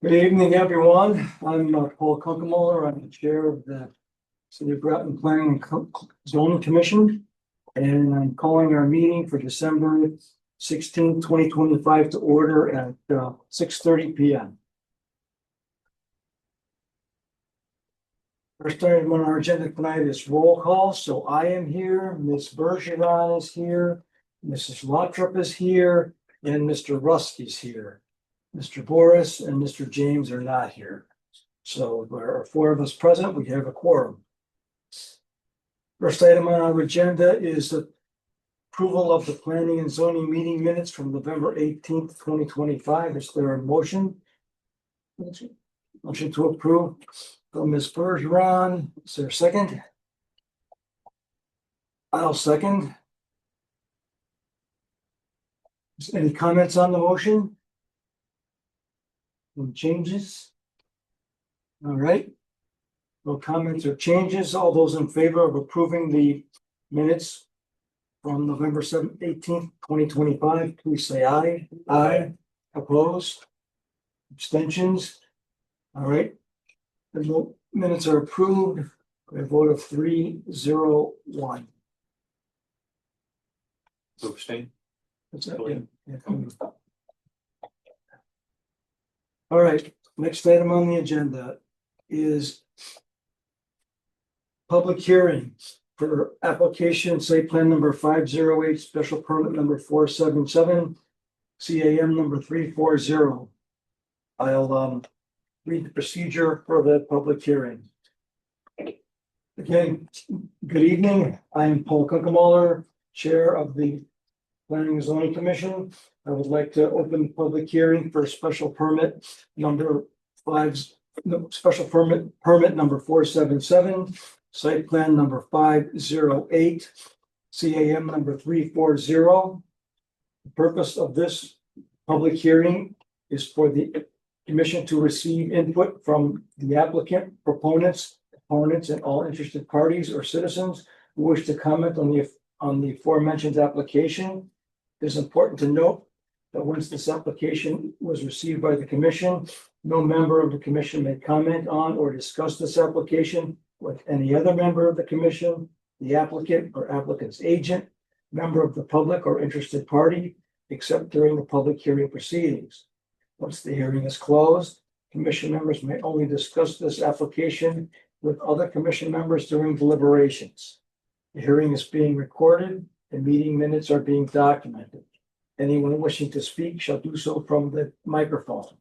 Good evening, everyone. I'm Paul Kunkemuller. I'm the chair of the City of Groton Planning and Zoning Commission. And I'm calling our meeting for December 16th, 2025 to order at 6:30 p.m. First item on our agenda tonight is roll call. So I am here, Ms. Bergeron is here, Mrs. Lottrop is here, and Mr. Rusk is here. Mr. Boris and Mr. James are not here. So there are four of us present. We have a quorum. First item on our agenda is the approval of the planning and zoning meeting minutes from November 18th, 2025. Is there a motion? Motion to approve from Ms. Bergeron. Is there a second? I'll second. Any comments on the motion? Any changes? All right. No comments or changes. All those in favor of approving the minutes from November 7th, 18th, 2025, please say aye. Aye. Opposed? Abstentions? All right. The minutes are approved by a vote of 3-0-1. To abstain. That's it. Yeah. All right, next item on the agenda is public hearing for application site plan number 508, special permit number 477, CAM number 340. I'll read the procedure for the public hearing. Again, good evening. I am Paul Kunkemuller, chair of the Planning and Zoning Commission. I would like to open the public hearing for special permit number permit number 477, site plan number 508, CAM number 340. The purpose of this public hearing is for the commission to receive input from the applicant, proponents, opponents, and all interested parties or citizens who wish to comment on the aforementioned application. It is important to note that once this application was received by the commission, no member of the commission may comment on or discuss this application with any other member of the commission, the applicant or applicant's agent, member of the public or interested party, except during the public hearing proceedings. Once the hearing is closed, commission members may only discuss this application with other commission members during deliberations. The hearing is being recorded and meeting minutes are being documented. Anyone wishing to speak shall do so from the microphone.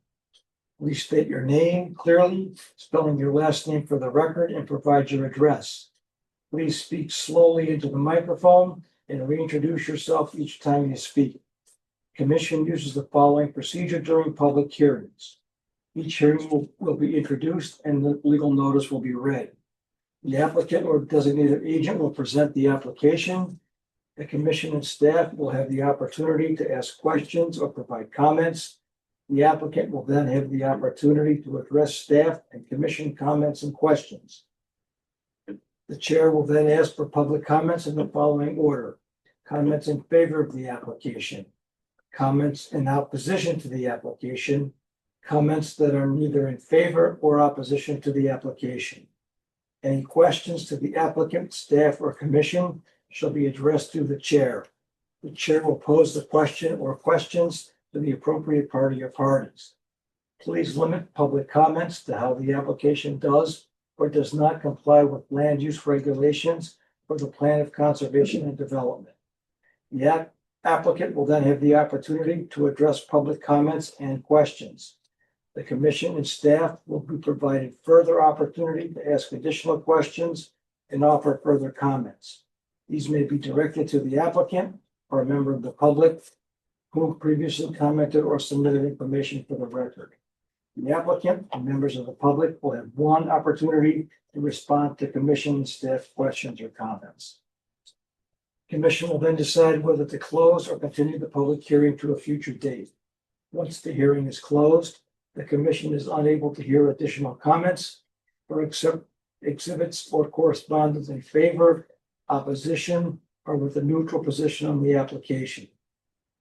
Please state your name clearly, spelling your last name for the record, and provide your address. Please speak slowly into the microphone and reintroduce yourself each time you speak. Commission uses the following procedure during public hearings. Each hearing will be introduced and the legal notice will be read. The applicant or designated agent will present the application. The commission and staff will have the opportunity to ask questions or provide comments. The applicant will then have the opportunity to address staff and commission comments and questions. The chair will then ask for public comments in the following order: comments in favor of the application, comments in opposition to the application, comments that are neither in favor or opposition to the application. Any questions to the applicant, staff, or commission shall be addressed to the chair. The chair will pose the question or questions to the appropriate party or parties. Please limit public comments to how the application does or does not comply with land use regulations or the plan of conservation and development. The applicant will then have the opportunity to address public comments and questions. The commission and staff will be provided further opportunity to ask additional questions and offer further comments. These may be directed to the applicant or a member of the public who previously commented or submitted information for the record. The applicant and members of the public will have one opportunity to respond to commission and staff questions or comments. Commission will then decide whether to close or continue the public hearing to a future date. Once the hearing is closed, the commission is unable to hear additional comments or accept exhibits or correspondence in favor, opposition, or with a neutral position on the application.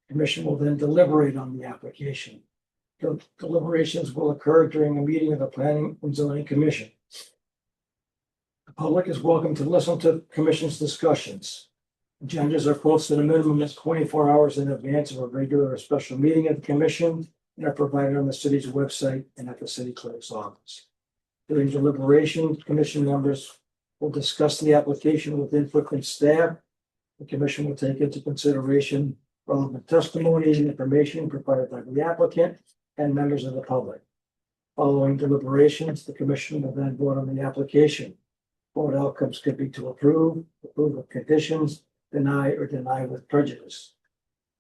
Commission will then deliberate on the application. Deliberations will occur during a meeting of the Planning and Zoning Commission. The public is welcome to listen to the commission's discussions. Agendas are posted a minimum of 24 hours in advance of a regular or special meeting of the commission and are provided on the city's website and at the city clerk's office. During deliberation, commission members will discuss the application with input from staff. The commission will take into consideration relevant testimony and information provided by the applicant and members of the public. Following deliberations, the commission will then vote on the application. Vote outcomes could be to approve with conditions, deny, or deny with prejudice.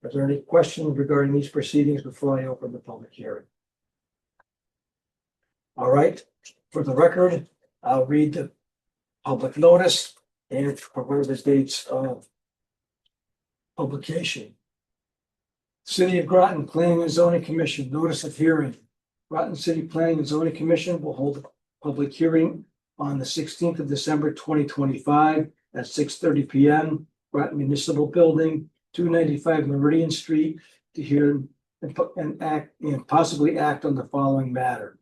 Are there any questions regarding these proceedings before I open the public hearing? All right, for the record, I'll read the public notice and provide the dates of publication. City of Groton Planning and Zoning Commission, notice of hearing. Groton City Planning and Zoning Commission will hold a public hearing on the 16th of December 2025 at 6:30 p.m. Groton Municipal Building, 295 Meridian Street, to hear and possibly act on the following matter.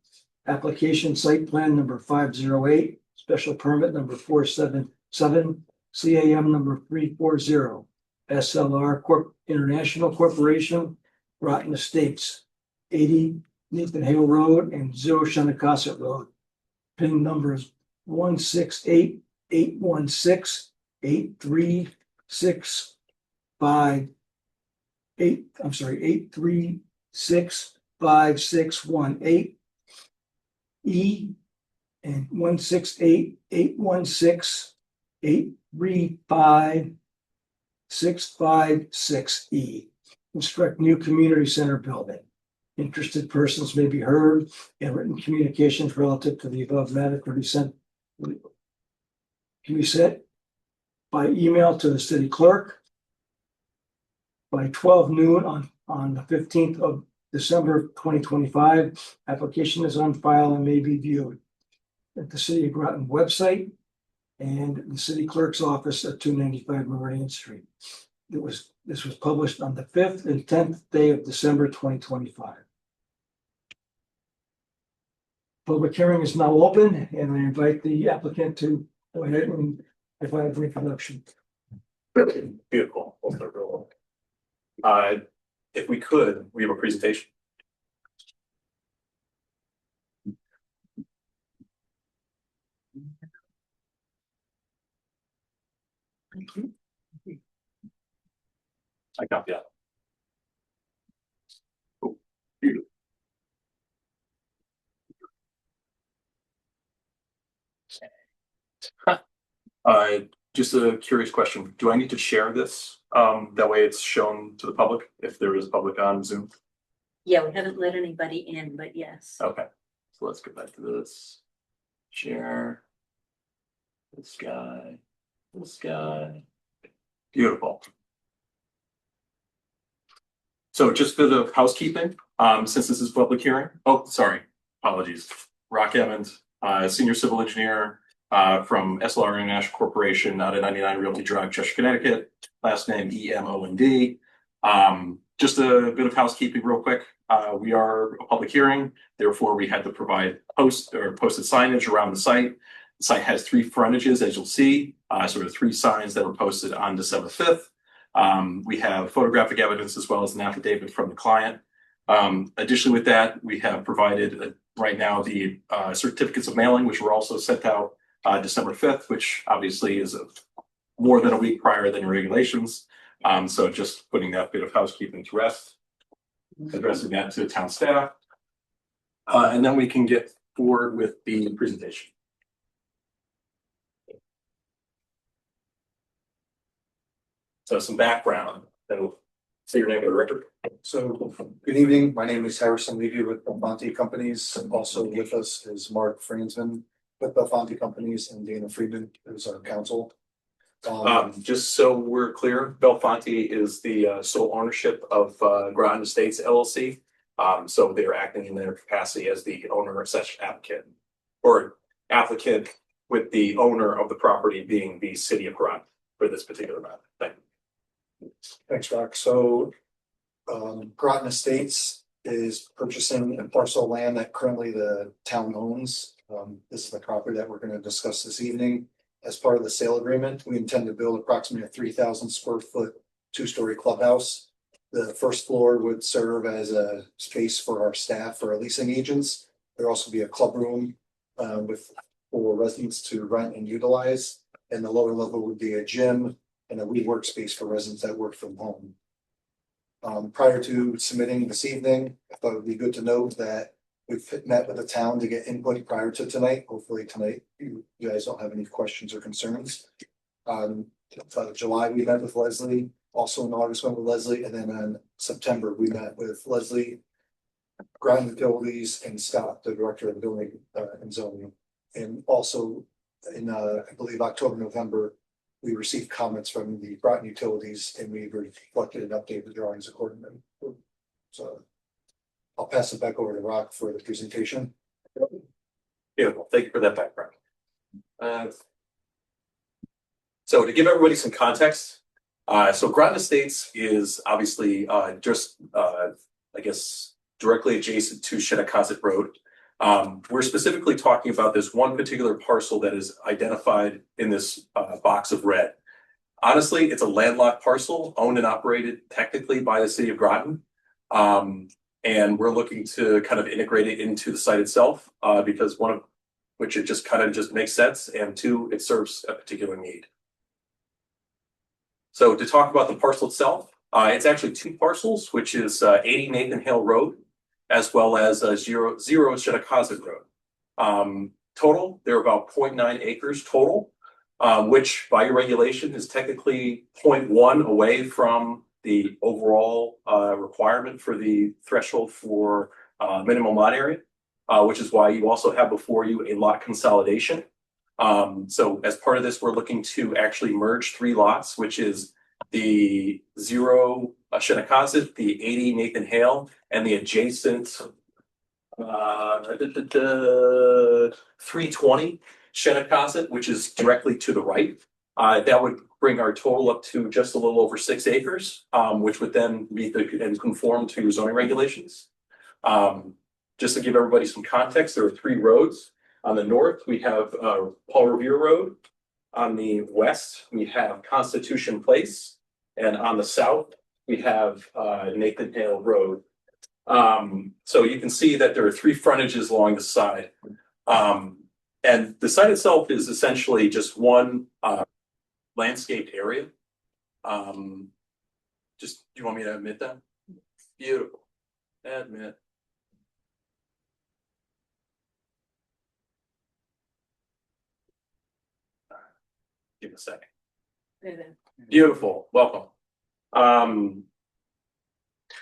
Application site plan number 508, special permit number 477, CAM number 340, SLR International Corporation, Groton Estates, 80 Nathan Hale Road and 0 Shinnecock Road. PIN numbers 836-816-5618 and 168-816-835-656E. Construct new community center building. Interested persons may be heard, and written communications relative to the above matter can be sent by email to the city clerk by 12 noon on the 15th of December 2025. Application is on file and may be viewed at the City of Groton website and the city clerk's office at 295 Meridian Street. This was published on the 5th and 10th day of December 2025. Public hearing is now open, and I invite the applicant to go ahead and provide a brief introduction. Beautiful. If we could, we have a presentation. I copy that. Oh, beautiful. Just a curious question. Do I need to share this? That way it's shown to the public if there is public on Zoom. Yeah, we haven't let anybody in, but yes. Okay, so let's go back to this. Share. This guy. Beautiful. So just a bit of housekeeping, since this is public hearing. Oh, sorry, apologies. Rock Evans, senior civil engineer from SLR International Corporation out of 99 Realty Drive, Cheshire, Connecticut. Last name EMOND. Just a bit of housekeeping real quick. We are a public hearing, therefore we had to provide posted signage around the site. The site has 3 frontages, as you'll see, sort of 3 signs that were posted on December 5th. We have photographic evidence as well as an affidavit from the client. Additionally with that, we have provided right now the certificates of mailing, which were also sent out December 5th, which obviously is more than a week prior than regulations. So just putting that bit of housekeeping to rest, addressing that to town staff. And then we can get forward with the presentation. So some background, then we'll say your name for the record. So, good evening. My name is Harrison Levy with Belfonte Companies. Also with us is Mark Franzman with Belfonte Companies and Dana Friedman, who's our counsel. Just so we're clear, Belfonte is the sole ownership of Groton Estates LLC. So they are acting in their capacity as the owner such applicant, or applicant with the owner of the property being the city of Groton for this particular matter. Thank you. Thanks, Doc. So, Groton Estates is purchasing a parcel of land that currently the town owns. This is the property that we're gonna discuss this evening. As part of the sale agreement, we intend to build approximately a 3,000 square foot, two-story clubhouse. The first floor would serve as a space for our staff, for our leasing agents. There'll also be a club room for residents to rent and utilize. And the lower level would be a gym and a WeWork space for residents that work from home. Prior to submitting this evening, I thought it would be good to note that we've met with the town to get input prior to tonight. Hopefully tonight you guys don't have any questions or concerns. July, we met with Leslie, also in August, went with Leslie, and then in September, we met with Leslie, Groton Utilities, and Scott, the director of the building and zoning. And also in I believe October, November, we received comments from the Groton Utilities and we reflected and updated the drawings accordingly. So I'll pass it back over to Rock for the presentation. Beautiful. Thank you for that background. So to give everybody some context, so Groton Estates is obviously just I guess directly adjacent to Shinnecock Road. We're specifically talking about this one particular parcel that is identified in this box of red. Honestly, it's a landlocked parcel owned and operated technically by the city of Groton. And we're looking to kind of integrate it into the site itself because one of which it just kind of just makes sense, and two, it serves a particular need. So to talk about the parcel itself, it's actually two parcels, which is 80 Nathan Hale Road, as well as 0 Shinnecock Road. Total, they're about 0.9 acres total, which by your regulation is technically 0.1 away from the overall requirement for the threshold for minimum lot area, which is why you also have before you a lot consolidation. So as part of this, we're looking to actually merge 3 lots, which is the 0 Shinnecock, the 80 Nathan Hale, and the adjacent 320 Shinnecock, which is directly to the right. That would bring our total up to just a little over 6 acres, which would then meet and conform to your zoning regulations. Just to give everybody some context, there are 3 roads. On the north, we have Paul Revere Road. On the west, we have Constitution Place. And on the south, we have Nathan Hale Road. So you can see that there are 3 frontages along the side. And the site itself is essentially just one landscaped area. Just, do you want me to admit that? Beautiful. Admit. Give it a second. Beautiful. Welcome.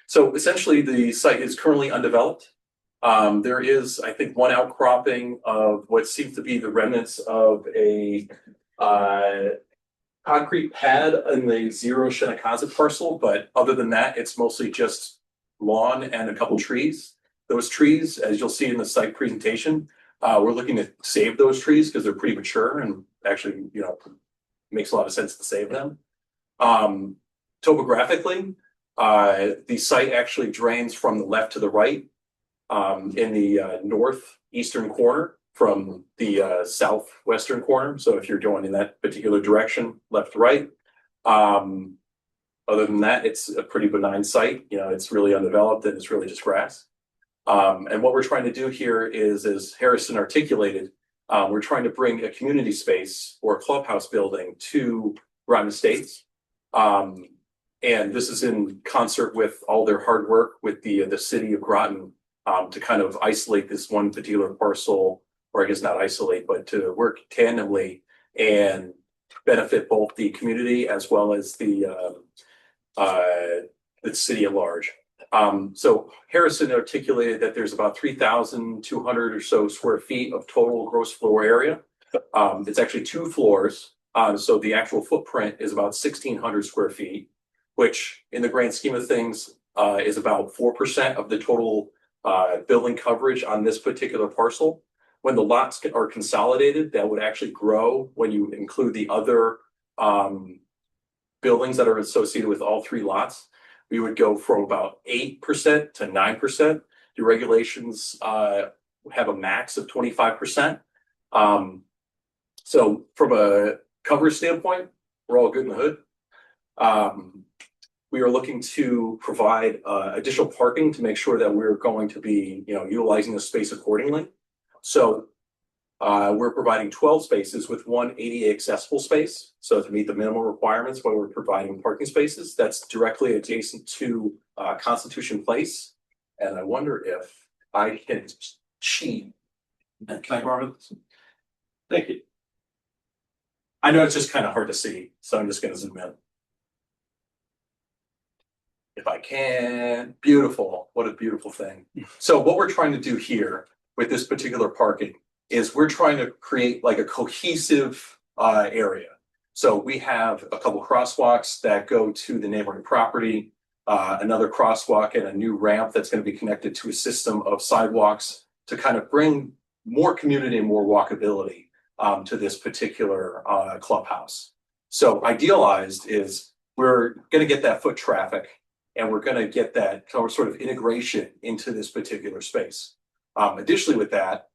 So essentially the site is currently undeveloped. There is, I think, one outcropping of what seems to be the remnants of a concrete pad in the 0 Shinnecock parcel, but other than that, it's mostly just lawn and a couple trees. Those trees, as you'll see in the site presentation, we're looking to save those trees because they're pretty mature and actually, you know, makes a lot of sense to save them. Topographically, the site actually drains from the left to the right in the northeastern corner from the southwestern corner. So if you're going in that particular direction, left to right. Other than that, it's a pretty benign site. You know, it's really undeveloped and it's really just grass. And what we're trying to do here is, as Harrison articulated, we're trying to bring a community space or a clubhouse building to Groton Estates. And this is in concert with all their hard work with the city of Groton to kind of isolate this one particular parcel, or I guess not isolate, but to work tandemly and benefit both the community as well as the city at large. So Harrison articulated that there's about 3,200 or so square feet of total gross floor area. It's actually 2 floors. So the actual footprint is about 1,600 square feet, which in the grand scheme of things is about 4% of the total building coverage on this particular parcel. When the lots are consolidated, that would actually grow when you include the other buildings that are associated with all 3 lots. we would go from about 8% to 9%. The regulations have a max of 25%. So from a coverage standpoint, we're all good in the hood. We are looking to provide additional parking to make sure that we're going to be, utilizing the space accordingly. So we're providing 12 spaces with one ADA accessible space. So to meet the minimum requirements when we're providing parking spaces, that's directly adjacent to Constitution Place. And I wonder if I can cheat. Can I borrow this? Thank you. I know it's just kind of hard to see, so I'm just going to zoom in. If I can, beautiful. What a beautiful thing. So what we're trying to do here with this particular parking is we're trying to create like a cohesive area. So we have a couple crosswalks that go to the neighboring property, another crosswalk and a new ramp that's going to be connected to a system of sidewalks to kind of bring more community and more walkability to this particular clubhouse. So idealized is we're going to get that foot traffic and we're going to get that sort of integration into this particular space. Additionally with that,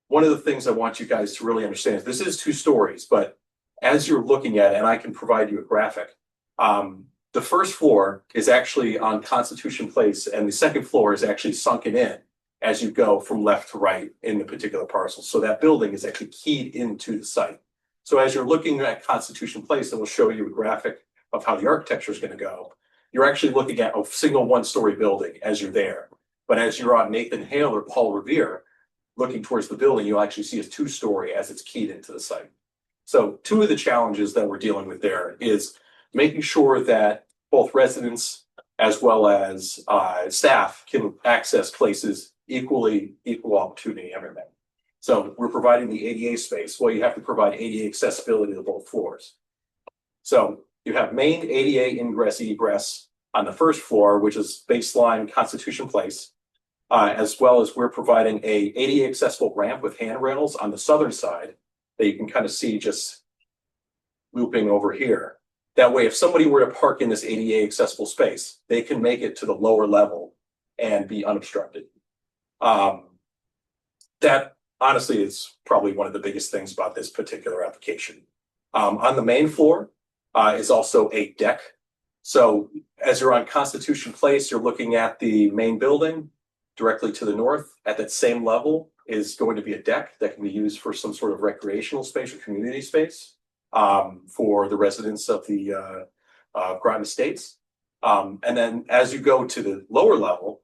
one of the things I want you guys to really understand is this is 2 stories, but as you're looking at it, and I can provide you a graphic, the first floor is actually on Constitution Place and the second floor is actually sunken in as you go from left to right in the particular parcel. So that building is actually keyed into the site. So as you're looking at Constitution Place, and we'll show you a graphic of how the architecture is going to go, you're actually looking at a single 1-story building as you're there. But as you're on Nathan Hale or Paul Revere, looking towards the building, you'll actually see a 2-story as it's keyed into the site. So 2 of the challenges that we're dealing with there is making sure that both residents as well as staff can access places equal opportunity everything. So we're providing the ADA space. Well, you have to provide ADA accessibility to both floors. So you have main ADA ingress egress on the first floor, which is baseline Constitution Place, as well as we're providing a ADA accessible ramp with handrails on the southern side that you can kind of see just looping over here. That way, if somebody were to park in this ADA accessible space, they can make it to the lower level and be unobstructed. That honestly is probably one of the biggest things about this particular application. On the main floor is also a deck. So as you're on Constitution Place, you're looking at the main building directly to the north. At that same level is going to be a deck that can be used for some sort of recreational space or community space for the residents of the Groton Estates. And then as you go to the lower level,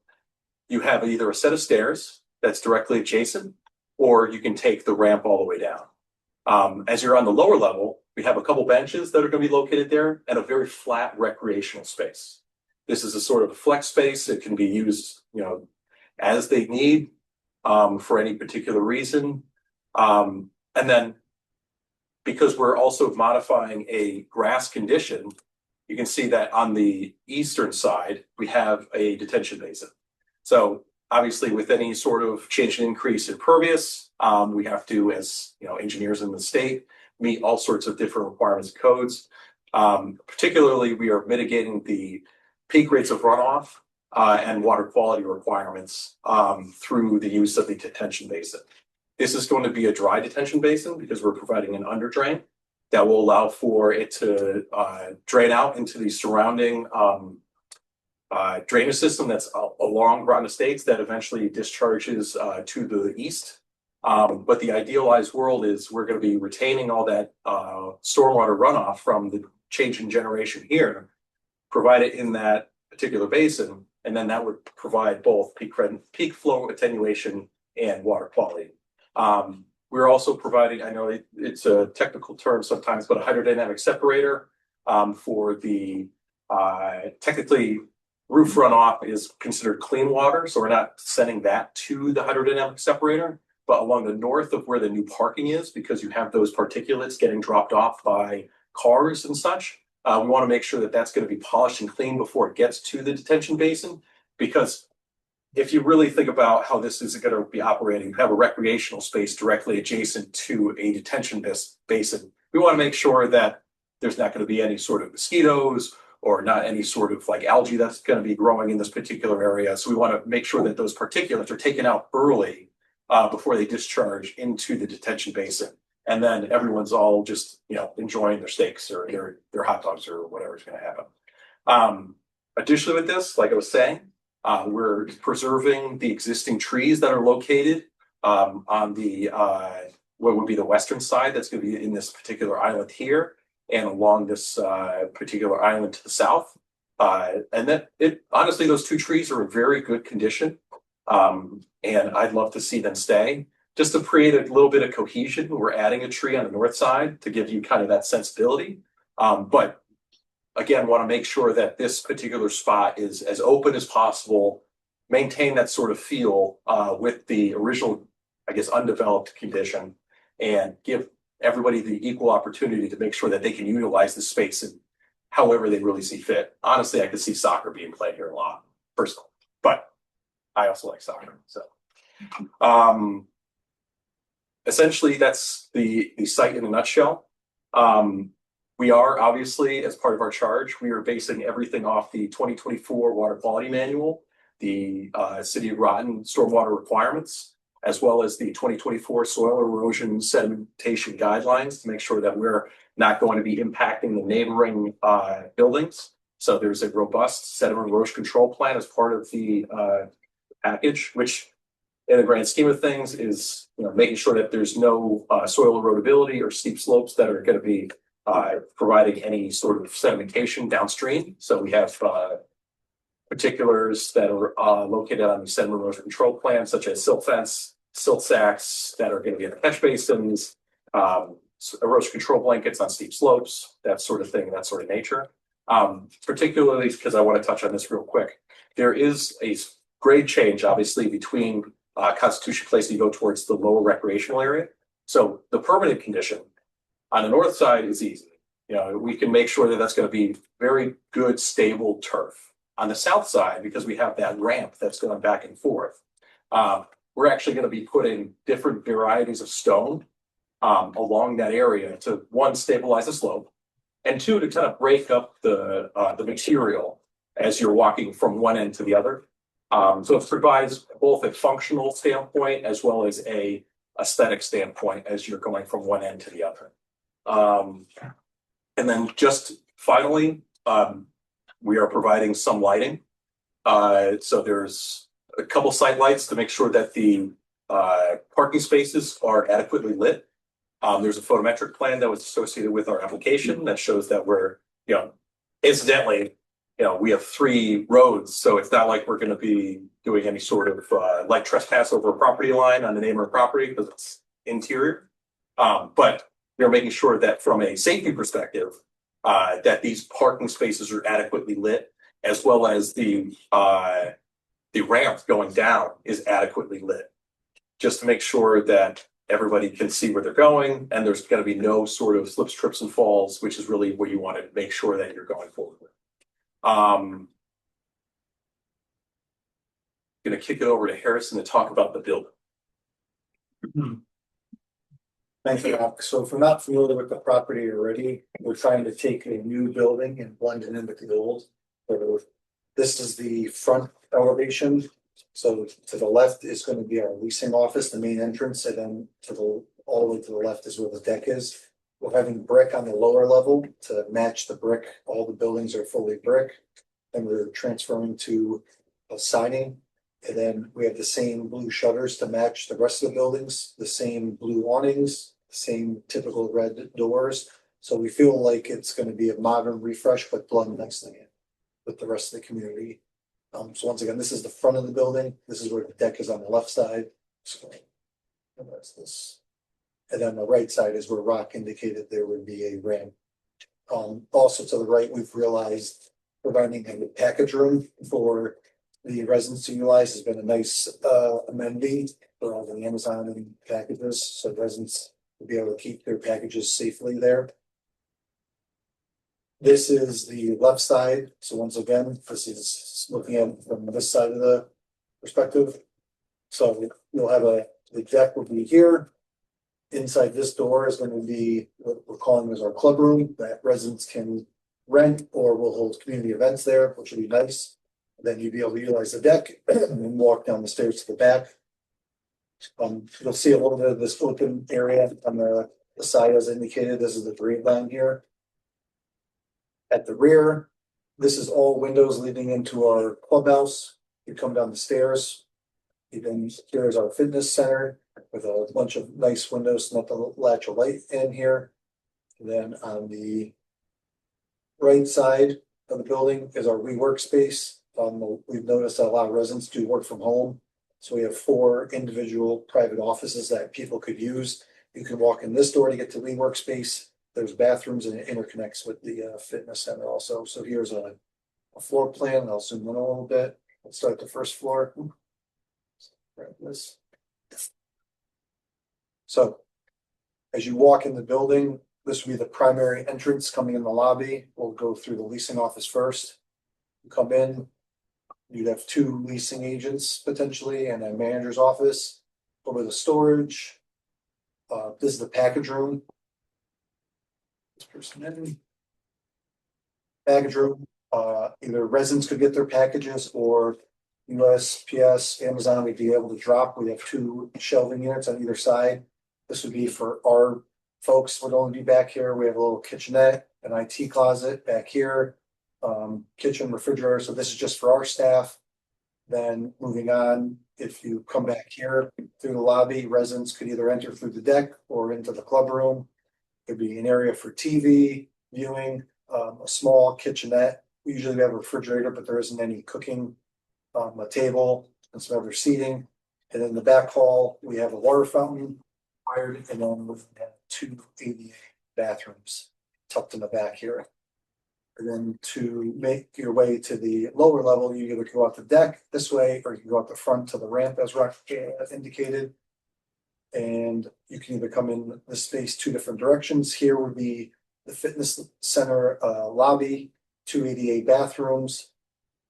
you have either a set of stairs that's directly adjacent, or you can take the ramp all the way down. As you're on the lower level, we have a couple benches that are going to be located there and a very flat recreational space. This is a sort of flex space. It can be used, as they need for any particular reason. And then because we're also modifying a grass condition, you can see that on the eastern side, we have a detention basin. So obviously with any sort of change and increase in pervious, we have to, as engineers in the state, meet all sorts of different requirements and codes. Particularly, we are mitigating the peak rates of runoff and water quality requirements through the use of the detention basin. This is going to be a dry detention basin because we're providing an under drain that will allow for it to drain out into the surrounding drainage system that's along Groton Estates that eventually discharges to the east. But the idealized world is we're going to be retaining all that stormwater runoff from the change in generation here, provide it in that particular basin, and then that would provide both peak flow attenuation and water quality. We're also providing, I know it's a technical term sometimes, but a hydrodynamic separator for the technically roof runoff is considered clean water. So we're not sending that to the hydrodynamic separator, but along the north of where the new parking is, because you have those particulates getting dropped off by cars and such. We want to make sure that that's going to be polished and clean before it gets to the detention basin, because if you really think about how this is going to be operating, you have a recreational space directly adjacent to a detention basin. We want to make sure that there's not going to be any sort of mosquitoes or not any sort of like algae that's going to be growing in this particular area. So we want to make sure that those particulates are taken out early before they discharge into the detention basin. And then everyone's all just, enjoying their steaks or their hot dogs or whatever's going to happen. Additionally with this, like I was saying, we're preserving the existing trees that are located on the what would be the western side. That's going to be in this particular island here and along this particular island to the south. And that honestly, those two trees are in very good condition. And I'd love to see them stay. Just to create a little bit of cohesion, we're adding a tree on the north side to give you kind of that sensibility. But again, want to make sure that this particular spot is as open as possible, maintain that sort of feel with the original, I guess, undeveloped condition, and give everybody the equal opportunity to make sure that they can utilize the space in however they really see fit. Honestly, I could see soccer being played here a lot, personally, but I also like soccer. So essentially, that's the site in a nutshell. We are obviously, as part of our charge, we are basing everything off the 2024 Water Quality Manual, the City of Groton stormwater requirements, as well as the 2024 Soil Erosion Sedimentation Guidelines to make sure that we're not going to be impacting the neighboring buildings. So there's a robust sediment erosion control plan as part of the package, which in the grand scheme of things is making sure that there's no soil erodibility or steep slopes that are going to be providing any sort of sedimentation downstream. So we have particulars that are located on the sediment erosion control plan, such as silt fence, silt sacks that are going to be in the catch basins, erosion control blankets on steep slopes, that sort of thing, that sort of nature. Particularly because I want to touch on this real quick. There is a grade change, obviously, between Constitution Place and you go towards the lower recreational area. So the permanent condition on the north side is easy. We can make sure that that's going to be very good, stable turf. On the south side, because we have that ramp that's going back and forth, we're actually going to be putting different varieties of stone along that area to, one, stabilize the slope, and two, to kind of break up the material as you're walking from one end to the other. So it provides both a functional standpoint as well as a aesthetic standpoint as you're going from one end to the other. And then just finally, we are providing some lighting. So there's a couple site lights to make sure that the parking spaces are adequately lit. There's a photometric plan that was associated with our application that shows that we're, incidentally, we have 3 roads, so it's not like we're going to be doing any sort of light trespass over a property line on the neighboring property because it's interior. But they're making sure that from a safety perspective, that these parking spaces are adequately lit, as well as the ramp going down is adequately lit, just to make sure that everybody can see where they're going, and there's going to be no sort of slips, trips, and falls, which is really what you want to make sure that you're going forward with. Going to kick it over to Harrison to talk about the building. Thank you, Rock. So if we're not familiar with the property already, we're trying to take a new building and blend it in with the old. So this is the front elevation. So to the left is going to be our leasing office, the main entrance, and then all the way to the left is where the deck is. We're having brick on the lower level to match the brick. All the buildings are fully brick. And we're transferring to a siding. And then we have the same blue shutters to match the rest of the buildings, the same blue awnings, the same typical red doors. So we feel like it's going to be a modern refresh, but blend nicely in with the rest of the community. So once again, this is the front of the building. This is where the deck is on the left side. So that's this. And then the right side is where Rock indicated there would be a ramp. Also to the right, we've realized providing a package room for the residents to utilize has been a nice amenity for all the Amazon and packages. So residents will be able to keep their packages safely there. This is the left side. So once again, this is looking at it from this side of the perspective. So you'll have the deck will be here. Inside this door is going to be what we're calling as our club room that residents can rent, or we'll hold community events there, which would be nice. Then you'd be able to utilize the deck and walk down the stairs to the back. You'll see a little bit of this open area on the side as indicated. This is the green line here. At the rear, this is all windows leading into our clubhouse. You come down the stairs. Even here is our fitness center with a bunch of nice windows, not to latch a light in here. And then on the right side of the building is our WeWork space. We've noticed that a lot of residents do work from home. So we have 4 individual private offices that people could use. You can walk in this door to get to WeWork space. There's bathrooms and it interconnects with the fitness center also. So here's a floor plan. I'll zoom in a little bit. Let's start at the first floor. Grab this. So as you walk in the building, this will be the primary entrance coming in the lobby. We'll go through the leasing office first. You come in, you'd have 2 leasing agents potentially and a manager's office. Over the storage. This is the package room. This person in. Package room. Either residents could get their packages or USPS, Amazon would be able to drop. We have 2 shelving units on either side. This would be for our folks would only be back here. We have a little kitchenette, an IT closet back here, kitchen, refrigerator. So this is just for our staff. Then moving on, if you come back here through the lobby, residents could either enter through the deck or into the club room. There'd be an area for TV viewing, a small kitchenette. We usually have a refrigerator, but there isn't any cooking. A table and some other seating. And in the back hall, we have a water fountain wired, and then we have 2 ADA bathrooms tucked in the back here. And then to make your way to the lower level, you either go out the deck this way or you can go out the front to the ramp as Rock indicated. And you can either come in the space 2 different directions. Here would be the fitness center lobby, 2 ADA bathrooms,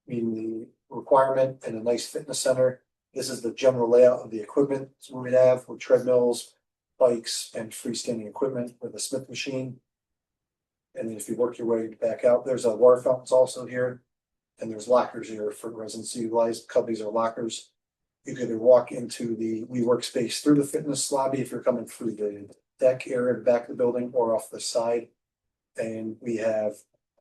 meeting the requirement, and a nice fitness center. This is the general layout of the equipment we'd have with treadmills, bikes, and freestanding equipment with a Smith machine. And then if you work your way back out, there's a water fountains also here, and there's lockers here for residents to utilize. Cubbies are lockers. You could either walk into the WeWork space through the fitness lobby if you're coming through the deck area at the back of the building or off the side. And we have a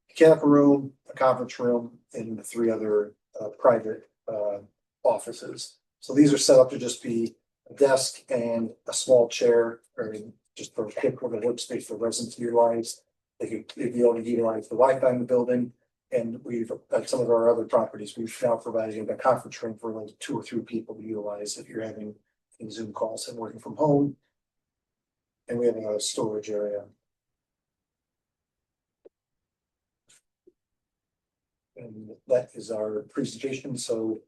mechanical room, a conference room, and the 3 other private offices. So these are set up to just be a desk and a small chair, or just for a quick workspace for residents to utilize. They'd be able to utilize the Wi-Fi in the building. And we've, at some of our other properties, we've now provided a conference room for like 2 or 3 people to utilize if you're having Zoom calls and working from home. And we have a storage area. And that is our presentation. So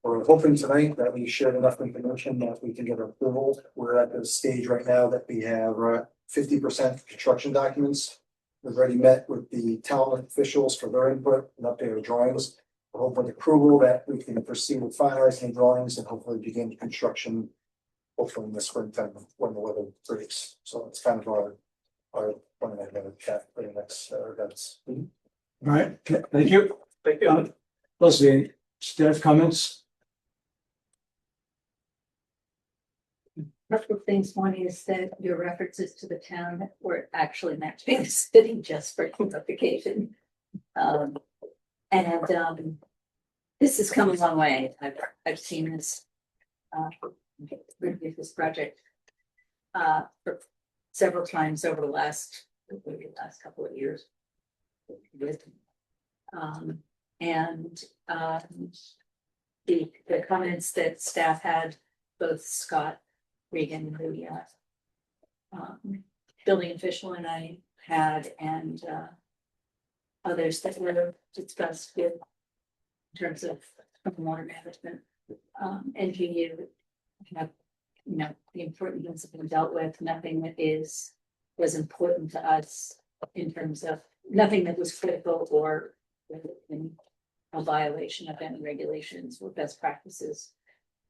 we're hoping tonight that we shared enough information that we can get approval. We're at the stage right now that we have 50% construction documents. We've already met with the town officials for their input and updated drawings. We're hoping with approval that we can proceed with finalizing drawings and hopefully begin construction hopefully in the springtime when the weather breaks. So it's kind of our one of the next events. All right, thank you. Thank you. Leslie, staff comments? Couple of things. One is that your references to the town were actually meant to be sitting just for clarification. This has come a long way. I've seen this review this project for several times over the last couple of years. The comments that staff had, both Scott Regan, the building official, and I had, and others that were discussed with in terms of water management, NGU have, the important things have been dealt with. Nothing that was important to us in terms of nothing that was critical or in a violation of any regulations or best practices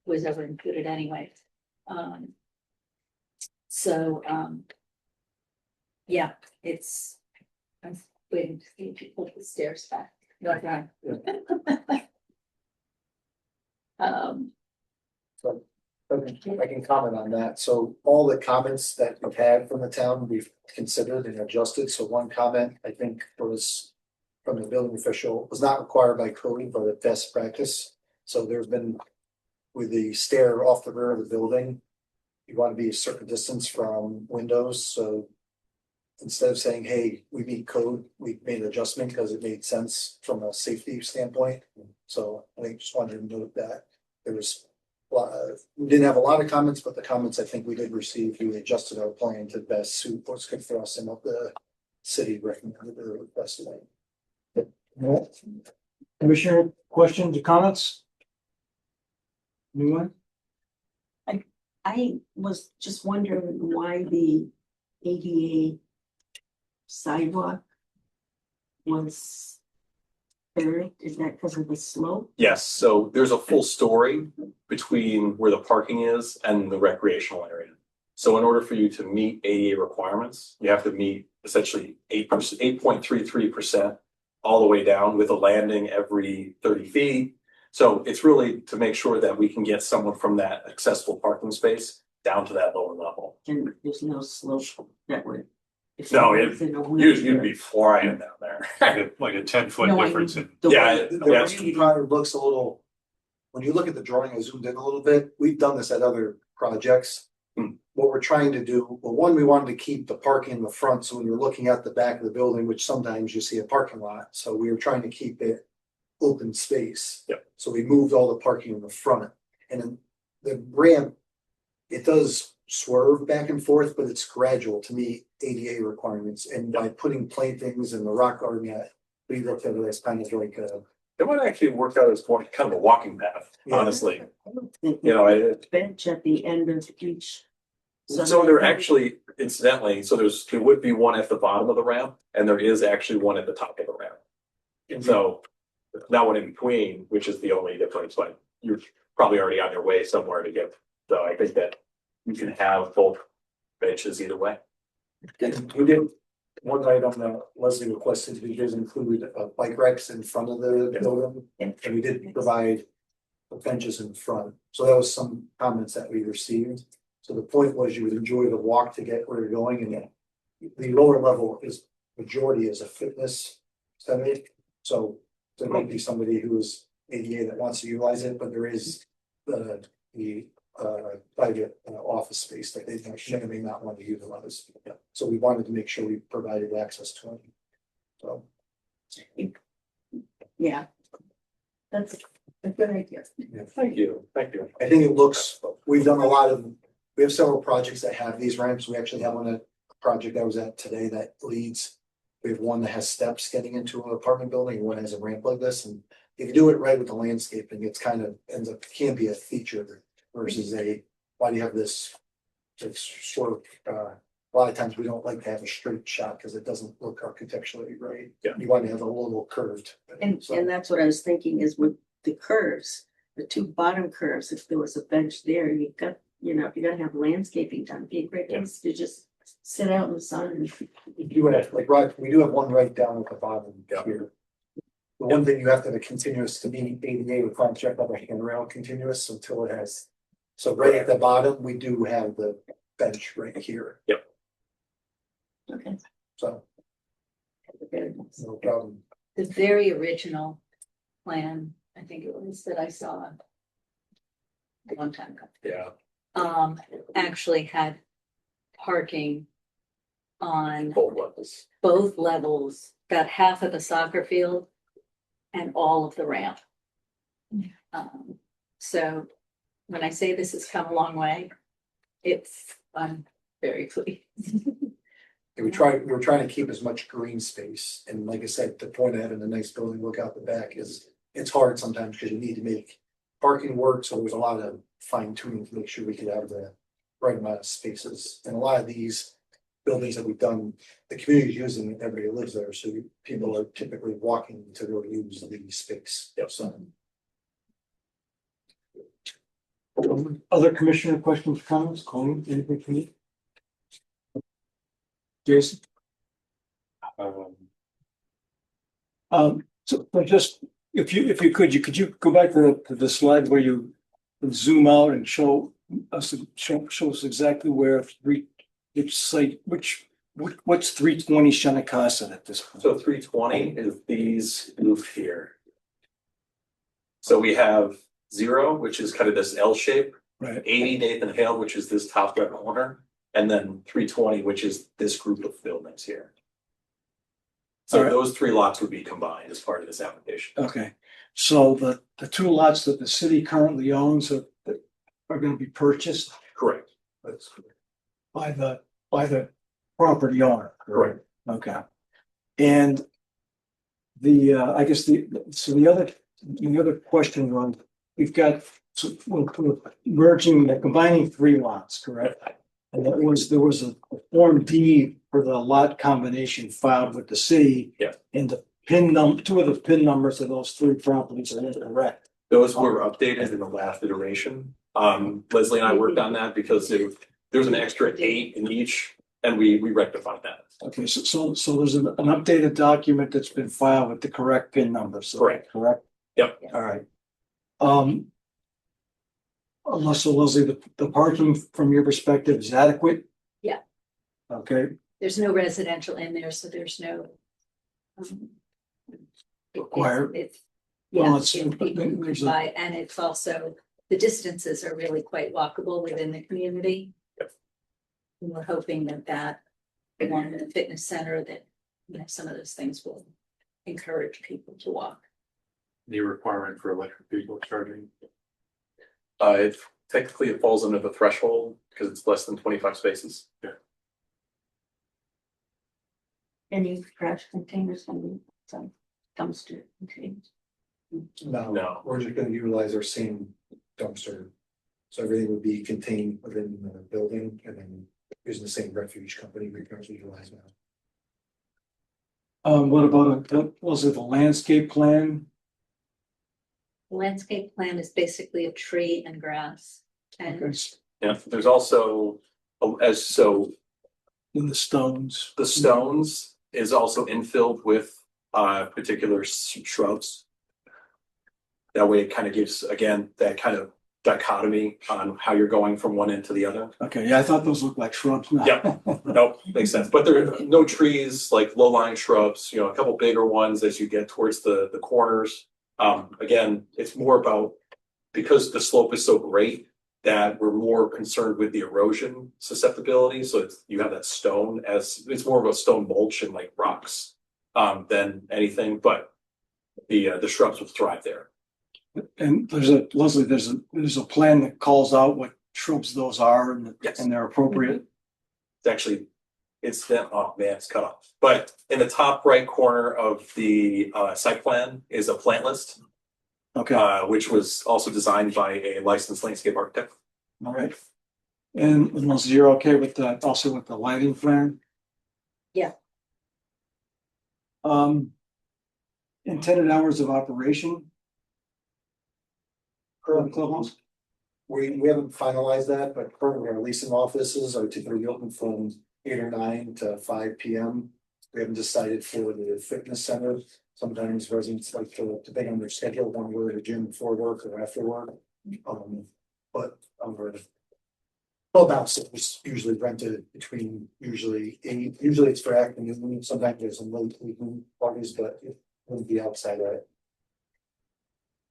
was ever included anyway. Yeah, it's waiting to see if you put the stairs back. No, no. So I can comment on that. So all the comments that we've had from the town, we've considered and adjusted. So one comment, I think, was from the building official, was not required by code, but a best practice. So there's been with the stair off the rear of the building, you want to be a certain distance from windows. So instead of saying, hey, we meet code, we made an adjustment because it made sense from a safety standpoint. So I think just wanted to note that there was we didn't have a lot of comments, but the comments I think we did receive, we adjusted our plan to best suit what's good for us and what the city recommended or requested. Commissioner, questions or comments? Anyone? I was just wondering why the ADA sidewalk was third. Is that because of the slope? Yes, so there's a full story between where the parking is and the recreational area. So in order for you to meet ADA requirements, you have to meet essentially 8.33% all the way down with a landing every 30 feet. So it's really to make sure that we can get someone from that accessible parking space down to that lower level. And there's no slope that would. if No, someone it- was in a You'd wheelchair. be flying down there. Like a 10-foot No, I difference mean, in. the Yeah, way- The the yeah. way way probably looks a little, when you look at the drawing, I zoomed in a little bit, we've done this at other projects. Hmm. What we're trying to do, well, one, we wanted to keep the parking in the front, so when you're looking at the back of the building, which sometimes you see a parking lot, so we were trying to keep it open space. Yep. So we moved all the parking in the front, and then the ramp, it does swerve back and forth, but it's gradual to meet ADA requirements, and by putting plantings and the rock garden at, we looked at it as kind of like a. It might actually work out as more kind of a walking path, Yeah. honestly. the- You know, Bench at the end of each. so there actually, incidentally, so there would be one at the bottom of the ramp, and there is actually one at the top of the ramp. And so that one in between, which is the only difference, but you're probably already on your way somewhere to get. So I think that you can have both benches either way. And we did, one item that Leslie requested, we did include bike racks in front of the Yeah. building, and we did provide the benches in front. So that was some comments that we received. So the point was you would enjoy the walk to get where you're going, and then the lower level is majority is a fitness center. So there might be somebody who is ADA that wants to utilize it, but there is the private office space that they may not want to utilize. So we wanted to make sure we provided access to them. So. Yeah. That's a good idea. Thank you, thank you. I think it looks, we've done a lot of, we have several projects that have these ramps. We actually have one, a project that was at today that leads. We have one that has steps getting into an apartment building, and one has a ramp like this, and if you do it right with the landscaping, it's kind of ends up, can be a feature versus why do you have this? It's sort of, a lot of times we don't like to have a straight shot because it doesn't look architecturally right. Yeah. You want to have a little curved. And So- that's what I was thinking is with the curves, the two bottom curves, if there was a bench there, you've got, if you're gonna have landscaping done, be a great place to just sit out in the sun and. You would have, like, right, we do have one right down at the bottom Yeah. here. The one thing you have to have a continuous to meet ADA requirements, you have to have a handrail continuous until it has. So right at the bottom, we do have the bench right here, Okay. so Very nice. no problem. The very original plan, I think it was that I saw a long time ago, Yeah. actually had parking on Both levels. both levels, about half of the soccer field and all of the ramp. So when I say this has come a long way, I'm very pleased. And we were trying to keep as much green space, and like I said, the point of having a nice building look out the back is, it's hard sometimes because you need to make parking work, so there's a lot of fine tuning to make sure we could have the right amount of spaces, and a lot of these buildings that we've done, the community's using it, everybody lives there, so people are typically walking to go use the space. Yep. So. Other commissioner questions, comments, Colleen, anything from you? Jason? So just, if you could you go back to the slide where you zoom out and show us exactly where which site, what's 320 Shinnecock at this point? So 320 is these group here. So we have 0, which is kind of this L shape, Right, 80 Nathan Hale, which is this top right corner, and then 320, which is this group of buildings here. So All right. those 3 lots would be combined as part of this application. okay. So the 2 lots that the city currently owns are gonna be purchased Correct. by the property owner. Correct. Okay. And I guess the other question runs, we've got, so we're combining 3 lots, correct? And there was a Form D for the lot combination filed with the city. Yeah. And the 2 of the PIN numbers of those 3 properties are incorrect. Those were updated in the last iteration. Leslie and I worked on that because there's an extra 8 in each, and we rectified that. Okay, so there's an updated document that's been filed with the correct PIN numbers. Correct. Correct? Yep. All right. Unless, Leslie, the parking from your perspective is adequate? Yeah. Okay, There's no residential in there, so there's no. Required. It's. Well, Yeah, it's- if people can there's a- buy, and it's also, the distances are really quite walkable within the community. Yep. And we're hoping that along with the fitness center, that, some of those things will encourage people to walk. The requirement for electric vehicle charging. Technically, it falls under the threshold because it's less than 25 spaces. Any trash containers can be some dumpster containers. No. We're just gonna utilize our same dumpster. So everything would be contained within the building and then using the same refuge company we currently utilize now. what about, was it the landscape plan? The landscape plan is basically a tree and grass. Okay, And Yeah, there's also, so in the stones. the stones is also infilled with particular shrubs. That way it kind of gives, again, that kind of dichotomy on how you're going from one end to the other. Okay, yeah, I thought those looked like shrubs. Yeah. Nope, makes sense. But there are no trees, like low-lying shrubs, a couple bigger ones as you get towards the corners. Again, it's more about, because the slope is so great, that we're more concerned with the erosion susceptibility. So you have that stone, as it's more of a stone mulch and like rocks than anything, but the shrubs will thrive there. And Leslie, there's a plan that calls out what shrubs those are and Yes. and they're appropriate. It's actually, oh man, it's cut off. But in the top right corner of the site plan is a plant list, Okay, which was also designed by a licensed landscape architect. all right. And Leslie, you're okay with that, also with the lighting plan? Yeah. Intended hours of operation? Current clubhouse? We haven't finalized that, but currently our leasing offices are typically open from 8 or 9 to 5 p.m. We haven't decided for the fitness center. Sometimes residents like to depend on their schedule, want to go to the gym before work or after work. But our clubhouse is usually rented between usually it's for afternoon. Sometimes there's some late evening parties, but it wouldn't be outside of it.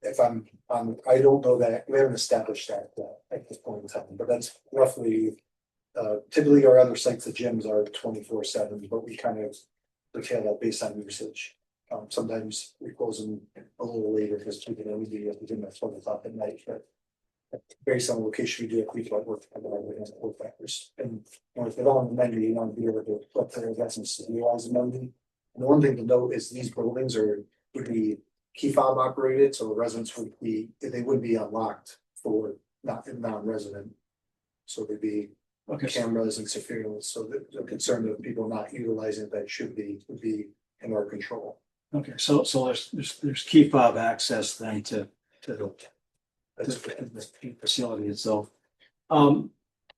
If I don't know that, we haven't established that at this point in time, but that's roughly, typically our other sites, the gyms are 24/7, but we kind of curtail that based on usage. Sometimes we close them a little later because people don't be at the gym at 12 o'clock at night, but based on the location, we do have people at work factors. And if they're on the menu, you want to be able to put their investments to utilize the menu. And the one thing to note is these buildings would be key fob operated, so the residents they would be unlocked for non-resident. So there'd be Okay, cameras and surveillance, so the concern of people not utilizing that would be in our control. okay, so there's key fob access then to That's the facility itself.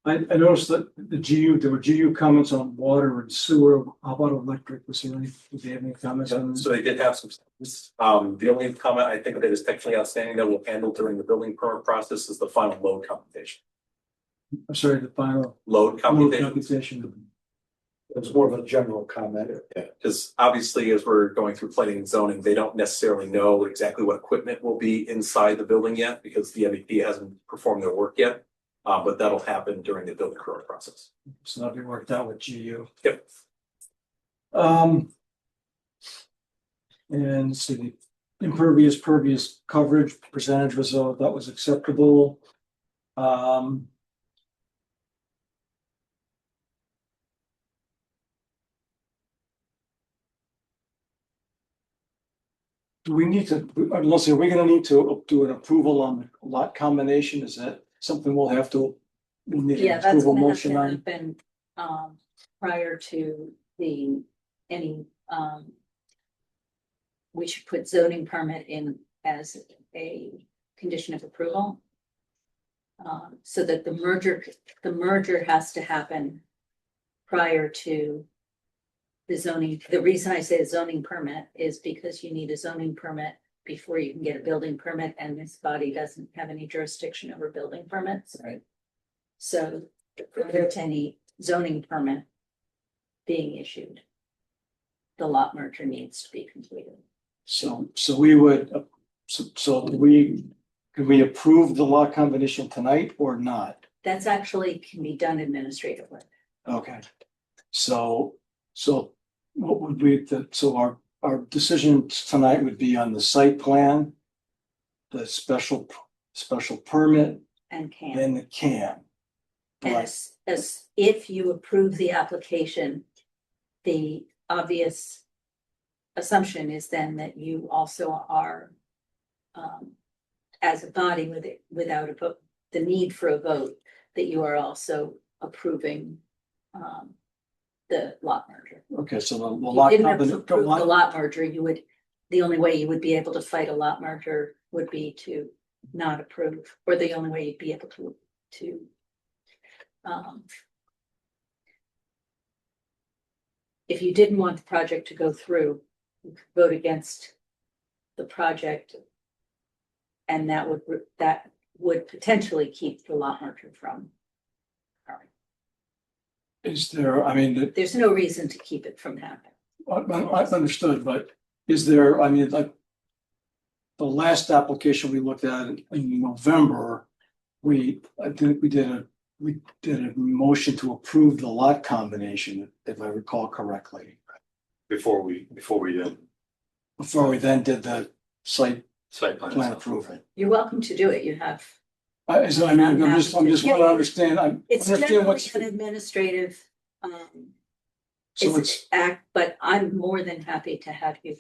I noticed that the GU, there were GU comments on water and sewer. How about electric? Was there any, did they have any comments on this? So they did have some, the only comment I think that is technically outstanding that we'll handle during the building permit process is the final load computation. I'm sorry, the final Load computation. computation. It's more of a general comment. Yeah, because obviously as we're going through planning and zoning, they don't necessarily know exactly what equipment will be inside the building yet because the MEP hasn't performed their work yet. But that'll happen during the building permit process. So that'll be worked out with GU. Yep. And let's see, the impervious pervious coverage percentage was, that was acceptable. Do we need to, Leslie, are we gonna need to do an approval on the lot combination? Is that something we'll have to? We need Yeah, an that's approval gonna have motion to on? happen, prior to any. We should put zoning permit in as a condition of approval. So that the merger has to happen prior to the zoning. The reason I say a zoning permit is because you need a zoning permit before you can get a building permit, and this body doesn't have any jurisdiction over building permits. Right. So prior to any zoning permit being issued, the lot merger needs to be completed. So we would, so do we, could we approve the lot combination tonight or not? That's actually can be done administratively. Okay. So what would be so our decision tonight would be on the site plan, the special permit, And can. and the CAM. Right. As if you approve the application, the obvious assumption is then that you also are, as a body without a vote, the need for a vote, that you are also approving the lot merger. Okay, so the If you lot didn't combination. approve the lot merger, the only way you would be able to fight a lot merger would be to not approve, or the only way you'd be able to if you didn't want the project to go through, you could vote against the project. And that would potentially keep the lot merger from occurring. Is there, I mean, There's no reason to keep it from happening. I've understood, but is there, I mean, like. The last application we looked at in November, I think we did a motion to approve the lot combination, if I recall correctly. Before we did Before we then did the site site plan plan. approval. You're welcome to do it. You have, I mean, I'm just want to understand, it's understand generally what's, an administrative so it's, act, but I'm more than happy to have you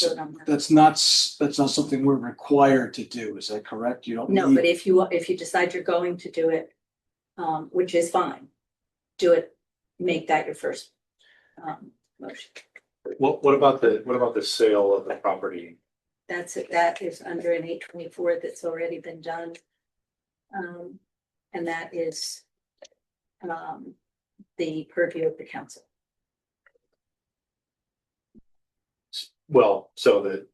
vote on that. that's not something we're required to do, is that correct? You don't No, need- but if you decide you're going to do it, which is fine, do it, make that your first motion. What about the sale of the property? That is under an 824 that's already been done. And that is the purview of the council. Well, so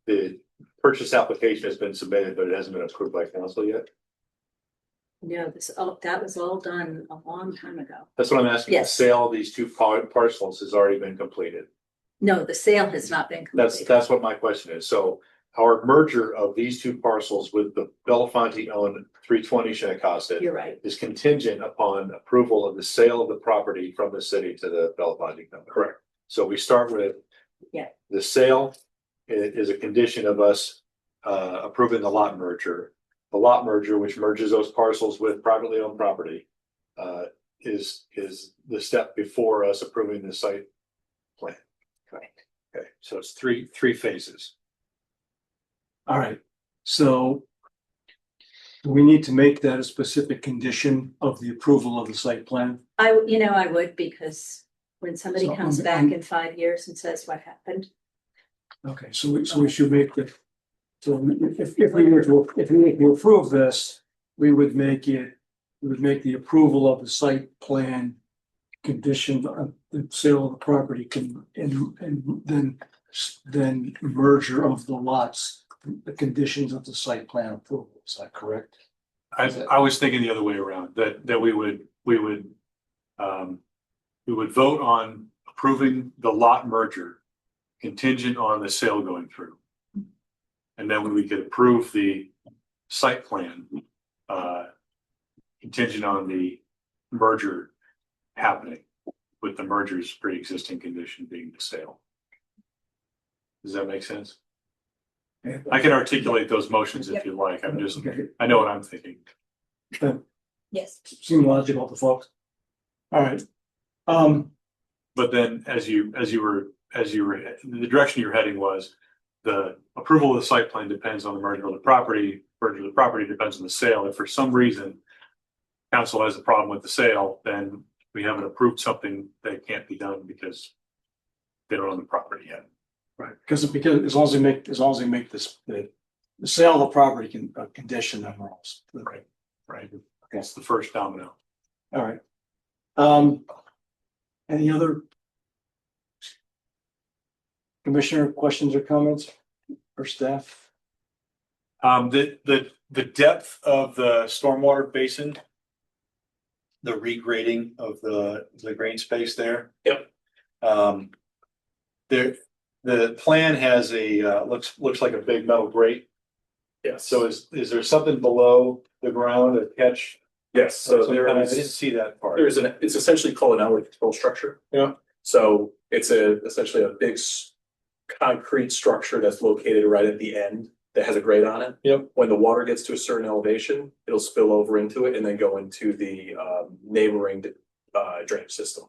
the purchase application has been submitted, but it hasn't been approved by council yet. No, that was all done a long time ago. That's what I'm asking. Yes. The sale of these two parcels has already been completed. No, the sale has not been completed. That's what my question is. So our merger of these two parcels with the Belafonte owned 320 Shinnecosta You're right. is contingent upon approval of the sale of the property from the city to the Belafonte company. Correct. So we start with. Yeah. The sale is a condition of us approving the lot merger. The lot merger, which merges those parcels with privately owned property, is the step before us approving the site plan. Correct. Okay, so it's three phases. All right, so. Do we need to make that a specific condition of the approval of the site plan? I would, because when somebody So, comes back in 5 years and says what happened, Okay, so we should make the, so if we were to approve this, we would make it we would make the approval of the site plan conditioned on the sale of the property and then merger of the lots, the conditions of the site plan approval. Is that correct? I was thinking the other way around, that we would vote on approving the lot merger contingent on the sale going through. And then we could approve the site plan, contingent on the merger happening, with the merger's pre-existing condition being the sale. Does that make sense? I can articulate those motions if you like. I'm just, Okay. I know what I'm thinking. Yes. Seem logical to folks. All right. But then as you were, the direction you're heading was the approval of the site plan depends on the merger of the property depends on the sale. If for some reason council has a problem with the sale, then we haven't approved something that can't be done because they don't own the property yet. Right, because as long as they make this, the sale of the property condition, then we're all. Right. That's the first domino. All right. Any other commissioner questions or comments or staff? The depth of the stormwater basin, the regrading of the green space there. Yep. The plan has a looks like a big metal grate. Yes. So is there something below the ground to catch? Yes, so I didn't there's see that part. it's essentially called an outlet control structure. Yeah. So it's essentially a big concrete structure that's located right at the end that has a grate on it. Yep. When the water gets to a certain elevation, it'll spill over into it and then go into the neighboring drainage system.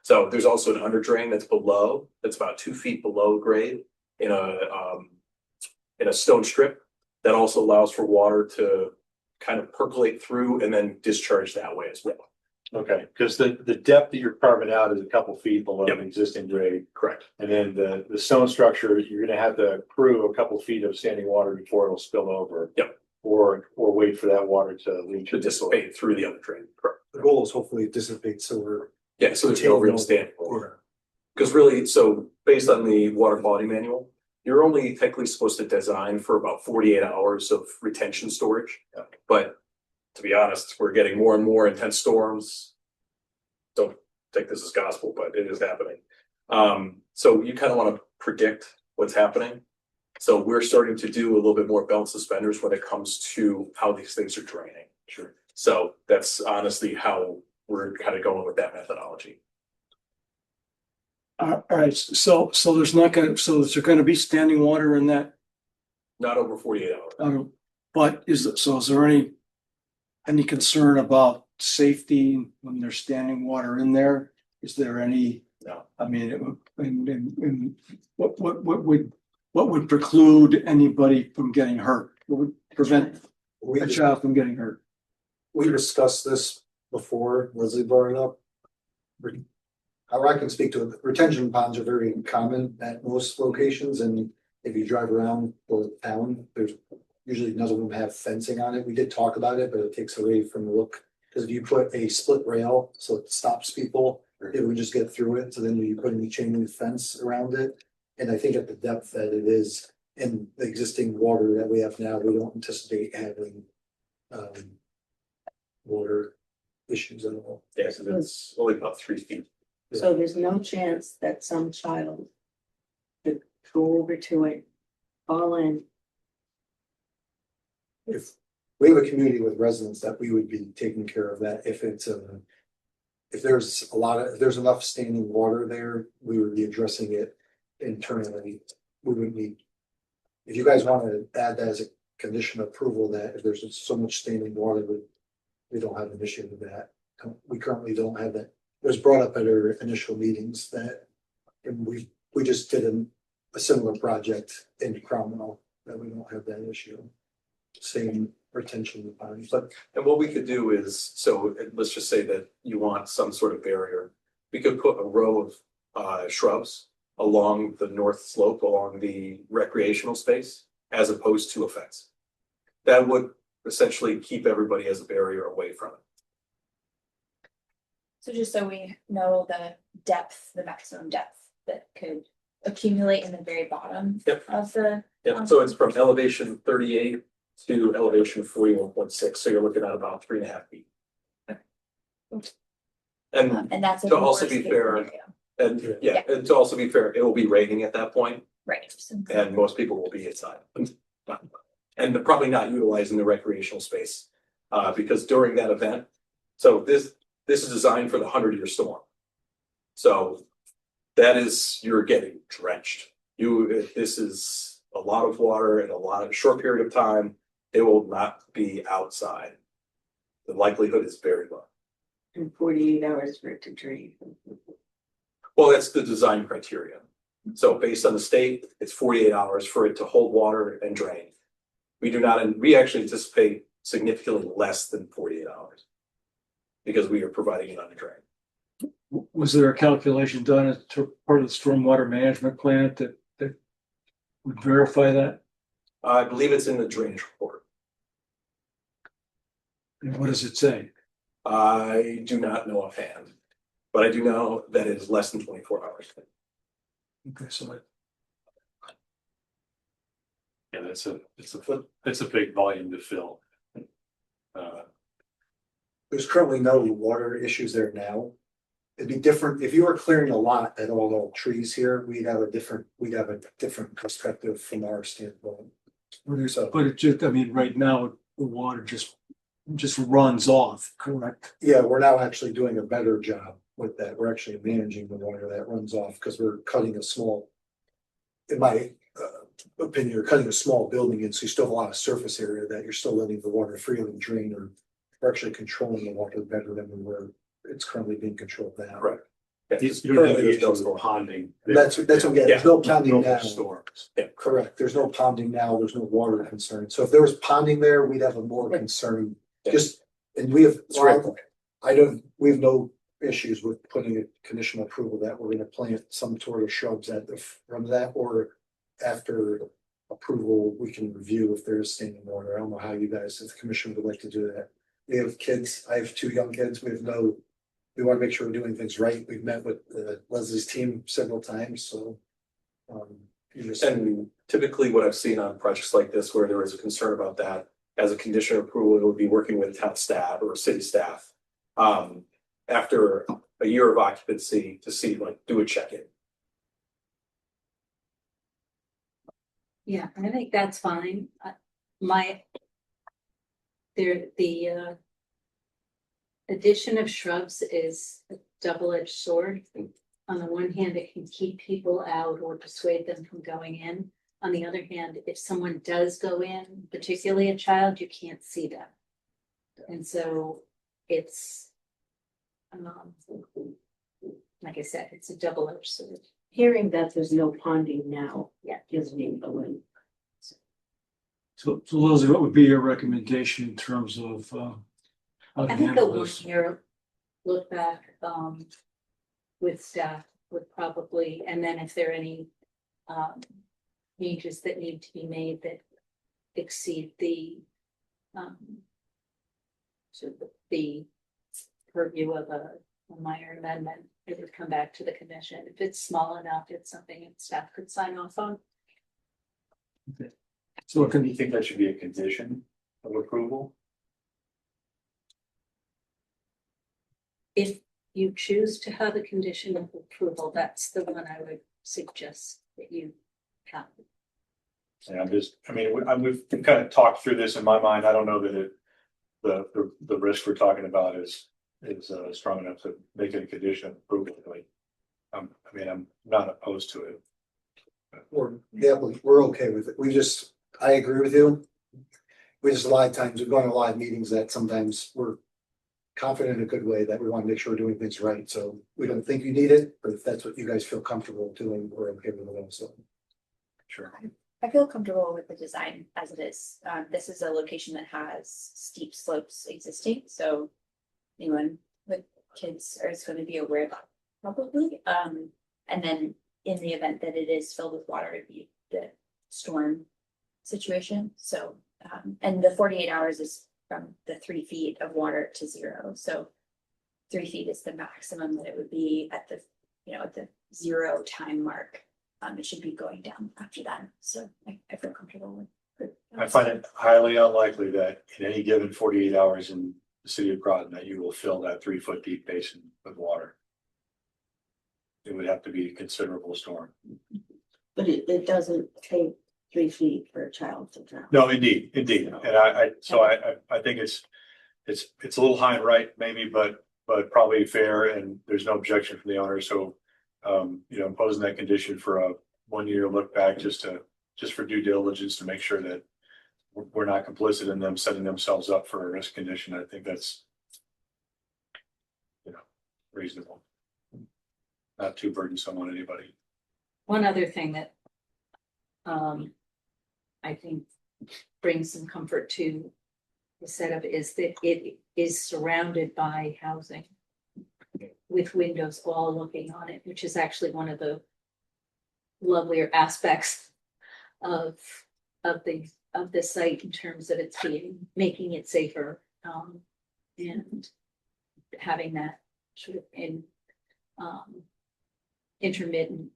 So there's also an under drain that's below, that's about 2 feet below grade in a stone strip that also allows for water to kind of percolate through and then discharge that way as well. Okay, because the depth that you're carving out is a couple feet below Yep. the existing grade. Correct. And then the stone structure, you're gonna have to accrue a couple feet of standing water before it'll spill over. Yep. Or wait for that water to leach. To dissipate through the other drain. Correct. The goal is hopefully dissipate, so we're. Yeah, so there's no real standing water. Because really, so based on the water quality manual, you're only technically supposed to design for about 48 hours of retention storage. Yeah. But to be honest, we're getting more and more intense storms. Don't take this as gospel, but it is happening. So you kind of want to predict what's happening. So we're starting to do a little bit more belt and suspenders when it comes to how these things are draining. Sure. So that's honestly how we're kind of going with that methodology. All right, so there's not gonna, so is there gonna be standing water in that? Not over 48 hours. But is there any concern about safety when there's standing water in there? Is there any? No. I mean, what would preclude anybody from getting hurt? What would prevent We, a child from getting hurt? we discussed this before, Leslie brought it up. How I can speak to it, retention ponds are very common at most locations, and if you drive around the town, there's usually none of them have fencing on it. We did talk about it, but it takes away from the look. Because if you put a split rail, so it stops people, it would just get through it. So then you put any chain link fence around it. And I think at the depth that it is in the existing water that we have now, we don't anticipate having water issues at all. Yeah, so it's only about 3 feet. So there's no chance that some child could go over to it, fall in. If we have a community with residents that we would be taking care of that, if it's if there's enough standing water there, we would be addressing it internally. We would need, if you guys want to add that as a condition of approval, that if there's so much standing water, we don't have an issue with that. We currently don't have that. It was brought up at our initial meetings that, and we just did a similar project in Cromwell, that we don't have that issue. Same retention ponds, but And what we could do is, so let's just say that you want some sort of barrier. We could put a row of shrubs along the north slope, along the recreational space, as opposed to a fence. That would essentially keep everybody as a barrier away from it. So just so we know the depth, the maximum depth that could accumulate in the very bottom Yep. of the. Yeah, so it's from elevation 38 to elevation 41.6, so you're looking at about 3.5 feet. And And that's. a to also worst be case fair, scenario. and yeah, and to also be fair, it will be raining at that point, Right. So- and most people will be inside. And probably not utilizing the recreational space, because during that event, so this is designed for the 100-year storm. So that is, you're getting drenched. This is a lot of water in a short period of time. It will not be outside. The likelihood is very low. And 48 hours for it to drain. Well, that's the design criteria. So based on the state, it's 48 hours for it to hold water and drain. We actually anticipate significantly less than 48 hours because we are providing it on a drain. Was there a calculation done as to part of the stormwater management plan that would verify that? I believe it's in the drainage report. And what does it say? I do not know offhand, but I do know that it is less than 24 hours. Okay, so Yeah, it's a big volume to fill. There's currently no water issues there now. It'd be different, if you were clearing a lot and all the trees here, we'd have a different perspective from our standpoint. but it just, I mean, right now, the water just runs off, correct? Yeah, we're now actually doing a better job with that. We're actually managing the water that runs off because we're cutting a small. In my opinion, you're cutting a small building in, so you still have a lot of surface area that you're still letting the water freely drain, or we're actually controlling the water better than we were. It's currently being controlled now. Correct. Yeah, You don't have currently issues there's no with storm. ponding. That's what I'm getting. There's no ponding No now. storms. Correct. There's no ponding now. There's no water concern. So if there was ponding there, we'd have a more concern. Yeah. And we have, It's great point. we have no issues with putting a conditional approval that we're gonna plant some sort of shrubs from that, or after approval, we can review if there is standing water. I don't know how you guys, as the commission, would like to do that. We have kids. I have 2 young kids. We want to make sure we're doing things right. We've met with Leslie's team several times, so. And typically what I've seen on projects like this, where there is a concern about that, as a condition of approval, it would be working with town staff or city staff. After a year of occupancy to see, like, do a check-in. Yeah, I think that's fine. The addition of shrubs is a double-edged sword. On the one hand, it can keep people out or dissuade them from going in. On the other hand, if someone does go in, particularly a child, you can't see them. And so it's, like I said, it's a double-edged sword. Hearing that there's no ponding now. Yeah. Gives me a win. So Leslie, what would be your recommendation in terms of how to I think a handle this? 1-year look back, with staff would probably, and then if there are any, changes that need to be made that exceed the, sort of the purview of a minor amendment, it would come back to the commission. If it's small enough, it's something that staff could sign off on. So it Do can you think that should be a condition of approval? If you choose to have a condition of approval, that's the one I would suggest that you have. And we've kind of talked through this in my mind. I don't know that the risk we're talking about is strong enough to make it a condition of approval. I'm not opposed to it. We're okay with it. I agree with you. A lot of times, we've gone to a lot of meetings that sometimes we're confident in a good way that we want to make sure we're doing things right. So we don't think you need it, but if that's what you guys feel comfortable doing, we're okay with it also. Sure. I feel comfortable with the design as it is. This is a location that has steep slopes existing, so anyone with kids is going to be aware of that probably. And then in the event that it is filled with water, it'd be the storm situation. So, and the 48 hours is from the 3 feet of water to 0. So 3 feet is the maximum that it would be at the, at the 0 time mark. It should be going down after that, so I feel comfortable with. I find it highly unlikely that in any given 48 hours in the city of Groton, that you will fill that 3 foot deep basin with water. It would have to be a considerable storm. But it doesn't take 3 feet for a child to drown. No, indeed, and I think it's a little high and right maybe, but probably fair, and there's no objection from the owner, so imposing that condition for a 1 year look back just for due diligence to make sure that we're not complicit in them setting themselves up for a risk condition. I think that's reasonable, not too burdensome on anybody. One other thing that I think brings some comfort to the setup is that it is surrounded by housing with windows all looking on it, which is actually one of the lovelier aspects of the site in terms of its making it safer, and having that sort of intermittent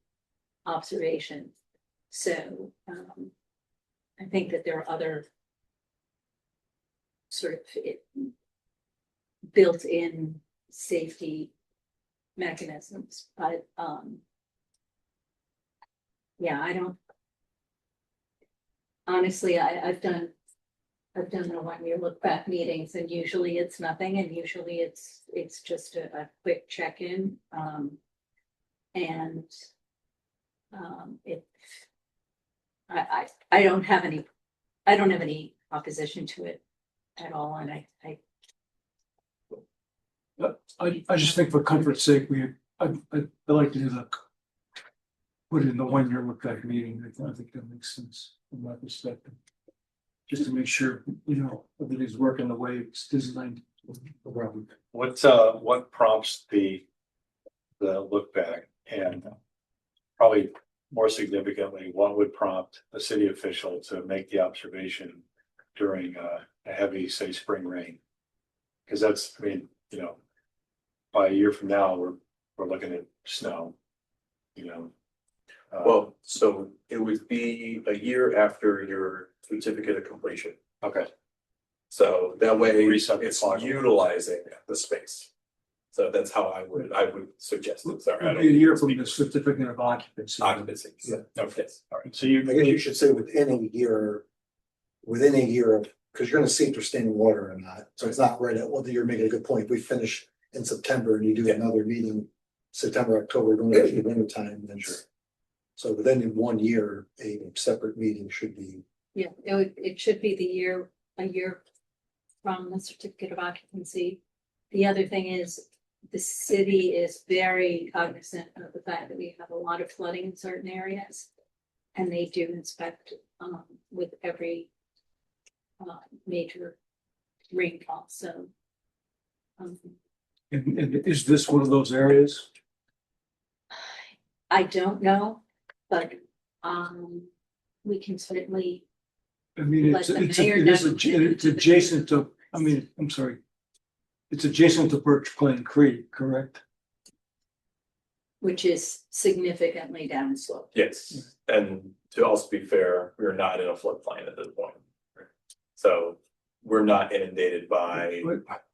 observation. So I think that there are other sort of built-in safety mechanisms, but yeah, I don't honestly, I've done the 1 year look back meetings, and usually it's nothing, and usually it's just a quick check-in, and it I don't have any opposition to it at all, and I just think for comfort's sake, I like to do put it in the 1 year look back meeting. I think that makes sense from my perspective. Just to make sure, everything's working the way it's designed. What prompts the look back, and probably more significantly, what would prompt a city official to make the observation during a heavy, say, spring rain? Because that's, by a year from now, we're looking at snow, Well, so it would be a year after your certificate of completion. Okay. So that way Reset the it's clock. utilizing the space. So that's how I would suggest it. Sorry. I It'd don't be a year speak from the certificate of occupancy. Occupancy. Yeah. Okay. Yes. All right. So I guess you should say within a year of, because you're gonna see if there's standing water or not. So it's not right at, well, you're making a good point. We finish in September and you do another meeting, September, October, going into the winter time, then sure. So within 1 year, a separate meeting should be. yeah, it should be a year from the certificate of occupancy. The other thing is, the city is very cognizant of the fact that we have a lot of flooding in certain areas, and they do inspect with every major rainfall. So, And is this one of those areas? I don't know, but we can certainly. I mean, Let the mayor it's adjacent to, I'm sorry. It's adjacent to Birch Plain Creek, correct? Which is significantly downslope. Yes, and to also be fair, we're not in a floodplain at this point. So we're not inundated by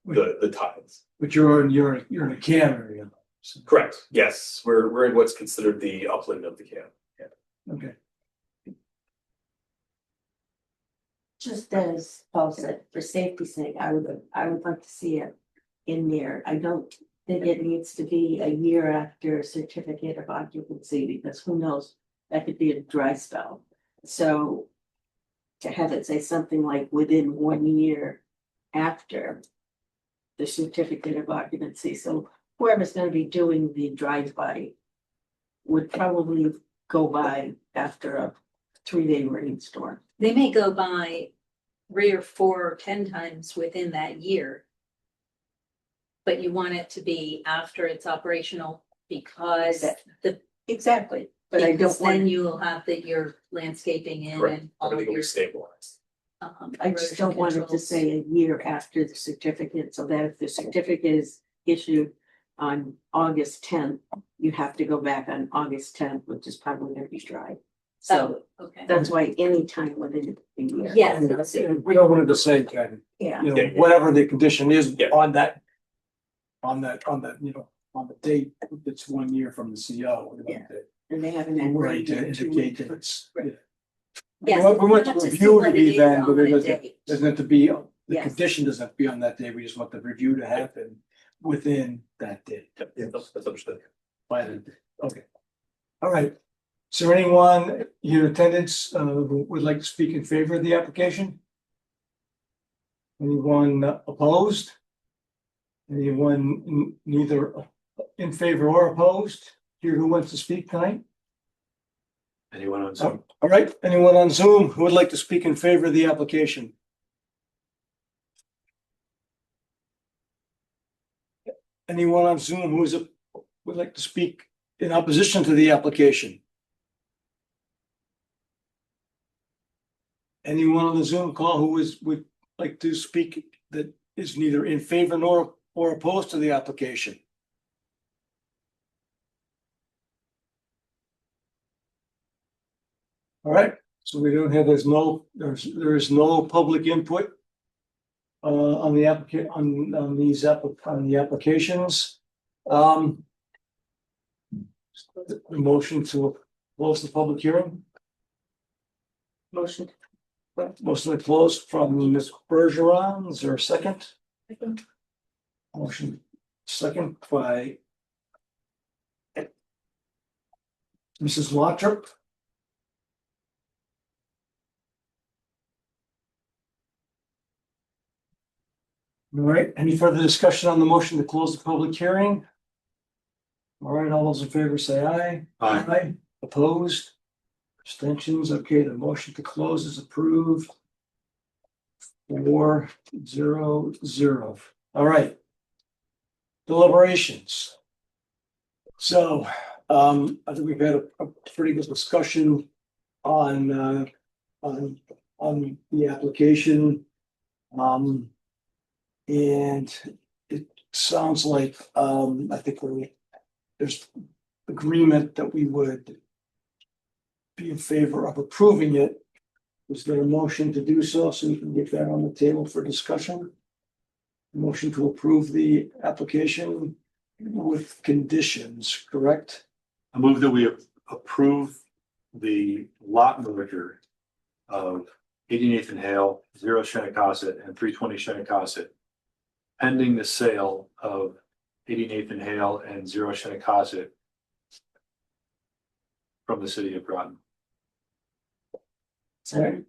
the tides. But you're in a can area. So, Correct, yes, we're in what's considered the upland of the camp. okay. Just as Paul said, for safety's sake, I would like to see it in there. I don't think it needs to be a year after a certificate of occupancy, because who knows, that could be a dry spell. So to have it say something like within 1 year after the certificate of occupancy, so whoever's gonna be doing the drive-by would probably go by after a 3-day rainstorm. They may go by 3 or 4 or 10 times within that year. But you want it to be after it's operational, because Exactly, but I because don't then want, you will have your landscaping in Correct, and all of everything will your. be stabilized. I just don't want it to erosion say a year after the certificate, so that if the certificate is issued on August tenth, you have to go back on August tenth, which is probably gonna be dry. So Okay. that's why any time within a year. Yes. We don't want to say, Ken, Yeah, you know, whatever the condition is on that. On that, you know, on the date, it's 1 year from the CO. Yeah. and they haven't had. We're rain ready to in 2 indicate weeks. that it's. Right. Yeah. Yes. We want not the to see review to what it be is then, on but the it date. doesn't have to be, the Yes. condition doesn't have to be on that day, we just want the review to happen within that date. Yeah, that's understood. Okay. All right. Is there anyone in attendance who would like to speak in favor of the application? Anyone opposed? Anyone neither in favor or opposed? Here, who wants to speak tonight? Anyone on Zoom? All right, anyone on Zoom who would like to speak in favor of the application? Anyone on Zoom who would like to speak in opposition to the application? Anyone on the Zoom call who would like to speak that is neither in favor nor or opposed to the application? All right, so we don't have, there is no public input on the on the applications. The motion to close the public hearing. Motion. Motion to close from Ms. Bergeron, is there a second? Motion second by Mrs. Lottrop. All right, any further discussion on the motion to close the public hearing? All right, all those in favor say aye. Aye. Opposed? Abstentions? Okay, the motion to close is approved. 4-0-0. All right. Deliberations. So, I think we've had a pretty good discussion on the application. And it sounds like, I think there's agreement that we would be in favor of approving it. Is there a motion to do so we can get that on the table for discussion? Motion to approve the application with conditions, correct? I move that we approve the lot merger of 80 Nathan Hale, 0 Shinnecocket, and 320 Shinnecocket, pending the sale of 80 Nathan Hale and 0 Shinnecocket from the city of Groton. Right.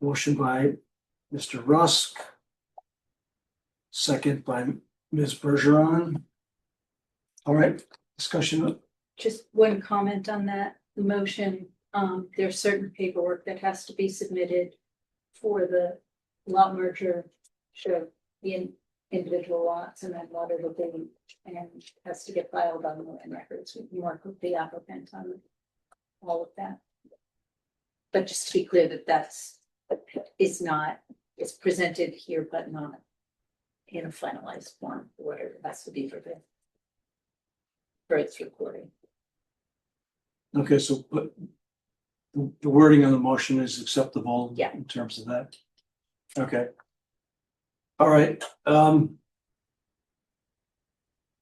Motion by Mr. Rusk. Second by Ms. Bergeron. All right, discussion. Just one comment on that, the motion, there's certain paperwork that has to be submitted for the lot merger. Show the individual lots and then lot of the thing, and has to get filed on the land records. We can work with the applicant on all of that. But just to be clear that it's presented here, but not in a finalized form, whatever it has to be for its recording. Okay, so but the wording on the motion is acceptable. Yeah. In terms of that. Okay. All right,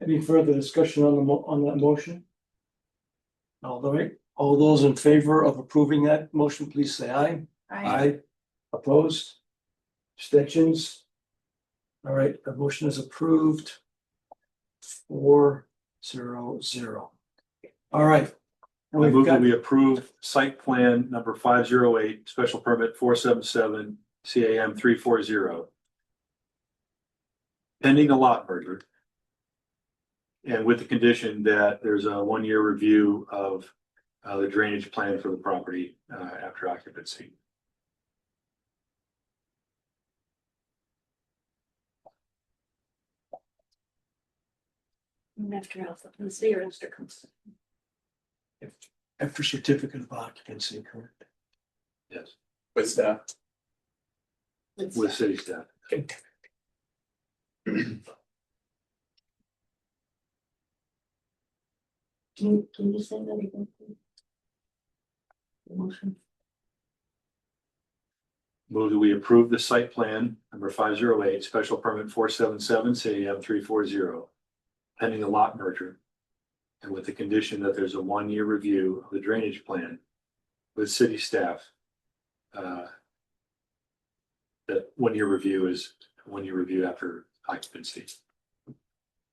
any further discussion on that motion? All right, all those in favor of approving that motion, please say aye. Aye. Opposed? Abstentions? All right, the motion is approved. 4-0-0. All right. And I we've move that got, we approve site plan number 508, special permit 477, CAM 340. Pending a lot merger. And with the condition that there's a 1-year review of the drainage plan for the property after occupancy. After occupancy or after consent. after certificate of occupancy, correct? Yes. With staff. With city staff. Can you say that again? Please? The motion. Move that we approve the site plan number 508, special permit 477, CAM 340, pending a lot merger. And with the condition that there's a 1-year review of the drainage plan with city staff. That 1-year review is 1-year review after occupancy.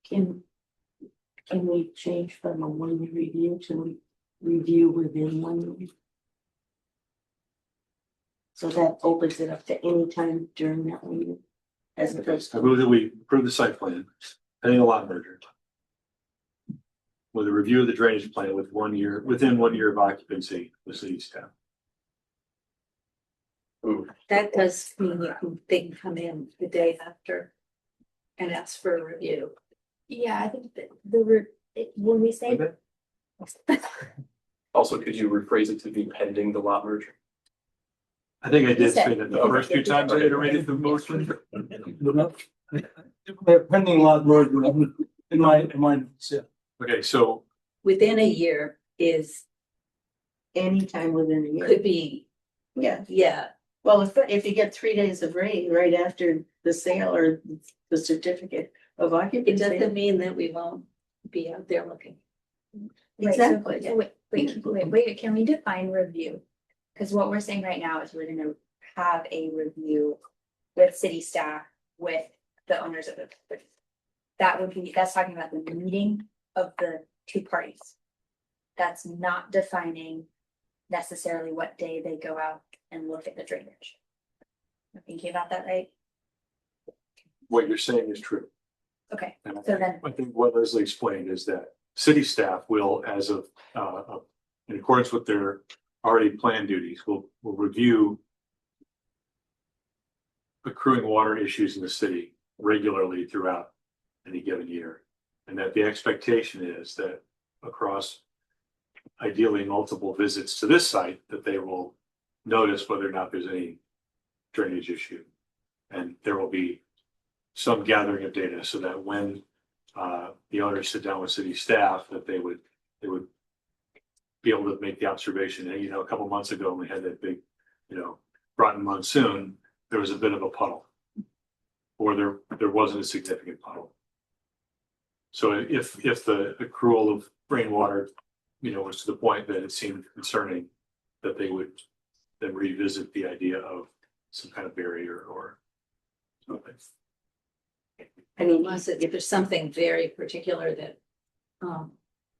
Can we change from a 1-year review to review within 1 year? So that opens it up to any time during that 1 year. As opposed I to, move that we approve the site plan, pending a lot merger. With a review of the drainage plan with 1 year, within 1 year of occupancy with city staff. That does mean they can come in the day after and ask for a review. Yeah, I think that when we say. Also, could you rephrase it to be pending the lot merger? I think I did said- say that the first two times I iterated the motion. Pending lot merger, in my, yeah. Okay, so Within a year is, anytime within a year. could be, yeah, Well, if you get 3 days of rain right after the sale or the certificate of it occupancy. doesn't mean that we won't be out there looking. Exactly. So wait, can we define review? Because what we're saying right now is we're gonna have a review with city staff, with the owners of the. That's talking about the meeting of the two parties. That's not defining necessarily what day they go out and look at the drainage. I'm thinking about that, right? what you're saying is true. Okay, And so then, I think what Leslie explained is that city staff will, as of, in accordance with their already planned duties, will review accruing water issues in the city regularly throughout any given year. And that the expectation is that across ideally multiple visits to this site, that they will notice whether or not there's any drainage issue. And there will be some gathering of data so that when the owners sit down with city staff, that they would be able to make the observation that, a couple months ago when we had that big, Groton monsoon, there was a bit of a puddle, or there wasn't a significant puddle. So if the accrual of rainwater, was to the point that it seemed concerning, that they would then revisit the idea of some kind of barrier or something. I mean, unless if there's something very particular that,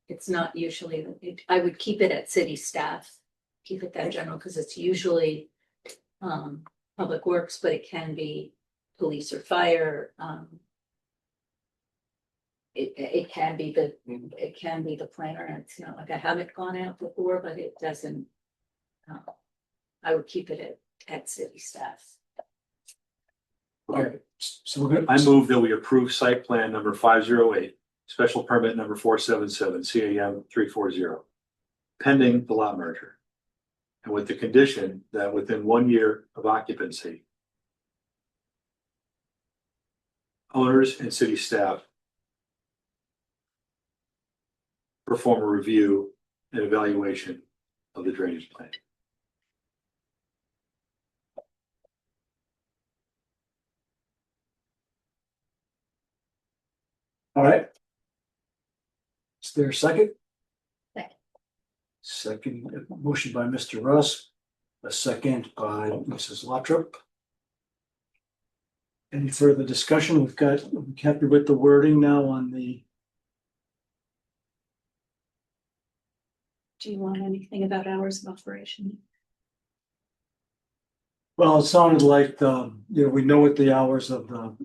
it's not usually, I would keep it at city staff, keep it that general, because it's usually, public works, but it can be police or fire, it can be the planner. It's not like I haven't gone out before, but it doesn't. I would keep it at city staff. All right, so we're good. I move that we approve site plan number 508, special permit number 477, CAM 340, pending the lot merger. And with the condition that within 1 year of occupancy, owners and city staff perform a review and evaluation of the drainage plan. All right. Is there a second? Second. Second, motion by Mr. Russ, a second by Mrs. Lottrop. Any further discussion? We're happy with the wording now on the, Do you want anything about hours of operation? well, it sounded like we know what the hours of the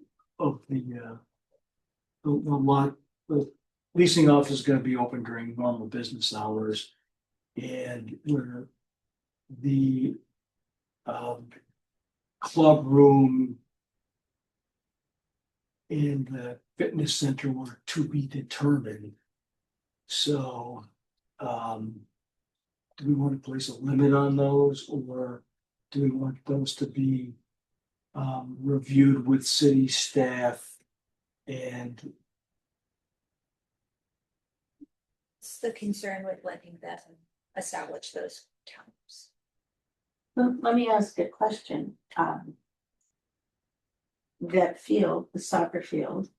lot, the leasing office is gonna be open during normal business hours. And where the club room and the fitness center were to be determined. So, do we want to place a limit on those, or do we want those to be reviewed with city staff and the concern with letting them establish those terms? Well, let me ask a question. That field, the soccer field,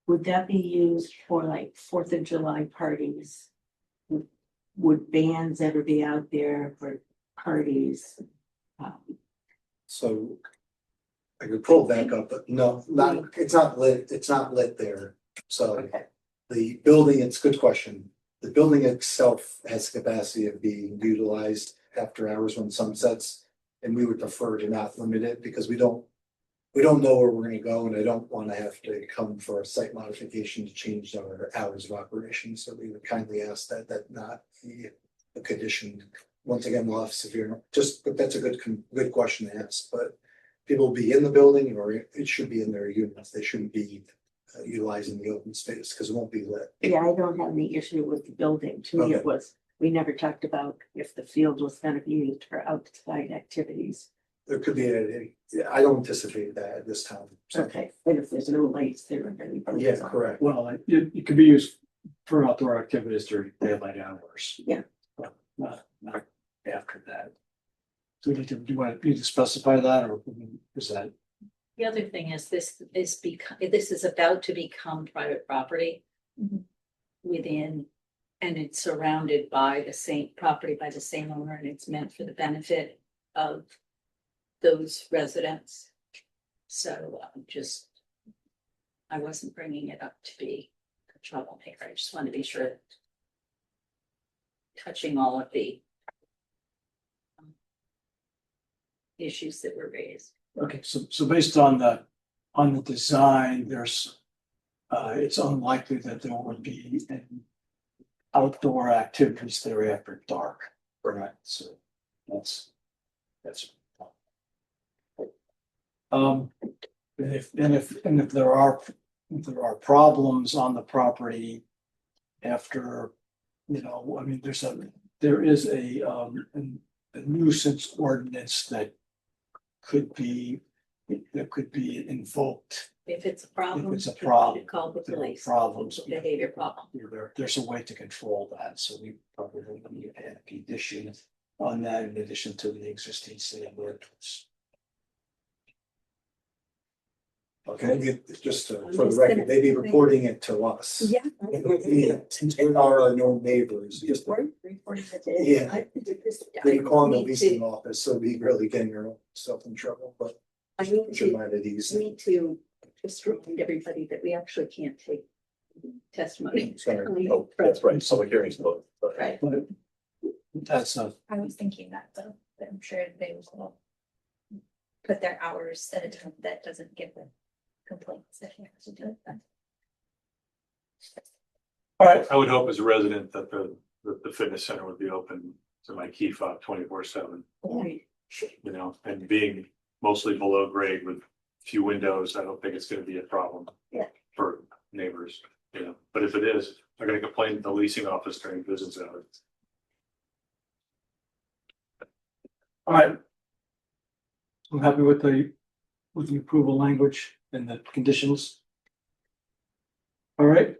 would that be used for like 4th of July parties? Would bands ever be out there for parties? So I could pull back up, but no, it's not lit there. So Okay. the building, it's a good question. The building itself has capacity of being utilized after hours when sun sets. And we would prefer to not limit it because we don't know where we're gonna go and I don't wanna have to come for a site modification to change our hours of operation. So we would kindly ask that not be a condition. Once again, we'll have severe, but that's a good question to ask, but people will be in the building or it should be in their units. They shouldn't be utilizing the open space because it won't be lit. Yeah, I don't have any issue with the building. To me, it Okay. was, we never talked about if the field was gonna be used for outside activities. There could be I don't anticipate that at this time. So, Okay, but if there's no lights, there are any. yeah, correct. Well, it could be used for outdoor activities during daylight hours. Yeah. But not after that. So do you want to specify that or is that? The other thing is this is about to become private property. Mhm. Within, and it's surrounded by the same property by the same owner, and it's meant for the benefit of those residents. So I wasn't bringing it up to be a troublemaker. I just want to be sure that touching all of the issues that were raised. Okay, so based on the design, it's unlikely that there would be any outdoor activities there after dark. Right. So that's. And if there are problems on the property after, I mean, there is a nuisance ordinance that could be invoked. If it's a problem, If it's a problem, you call the there are police. problems. It's a behavior problem. There's a way to control that, so we probably need to add a condition on that in addition to the existing city ordinance. Okay, Just for the record, they be reporting it to us. Yeah. We are our known neighbors, just. Yeah. They be calling the leasing office, so be really getting yourself in trouble, but I need should to, mind it easy. need to just remind everybody that we actually can't take testimony. Sorry. Oh, that's right, public hearings. But Right. but that's a, I was thinking that though, but I'm sure they will put their hours at a time that doesn't give them complaints if you have to do it. all right, I would hope as a resident that the fitness center would be open to my key fob 24/7, and being mostly below grade with few windows, I don't think it's gonna be a problem. Yeah. For neighbors, but if it is, they're gonna complain to the leasing office during business hours. all right. I'm happy with the approval language and the conditions. All right.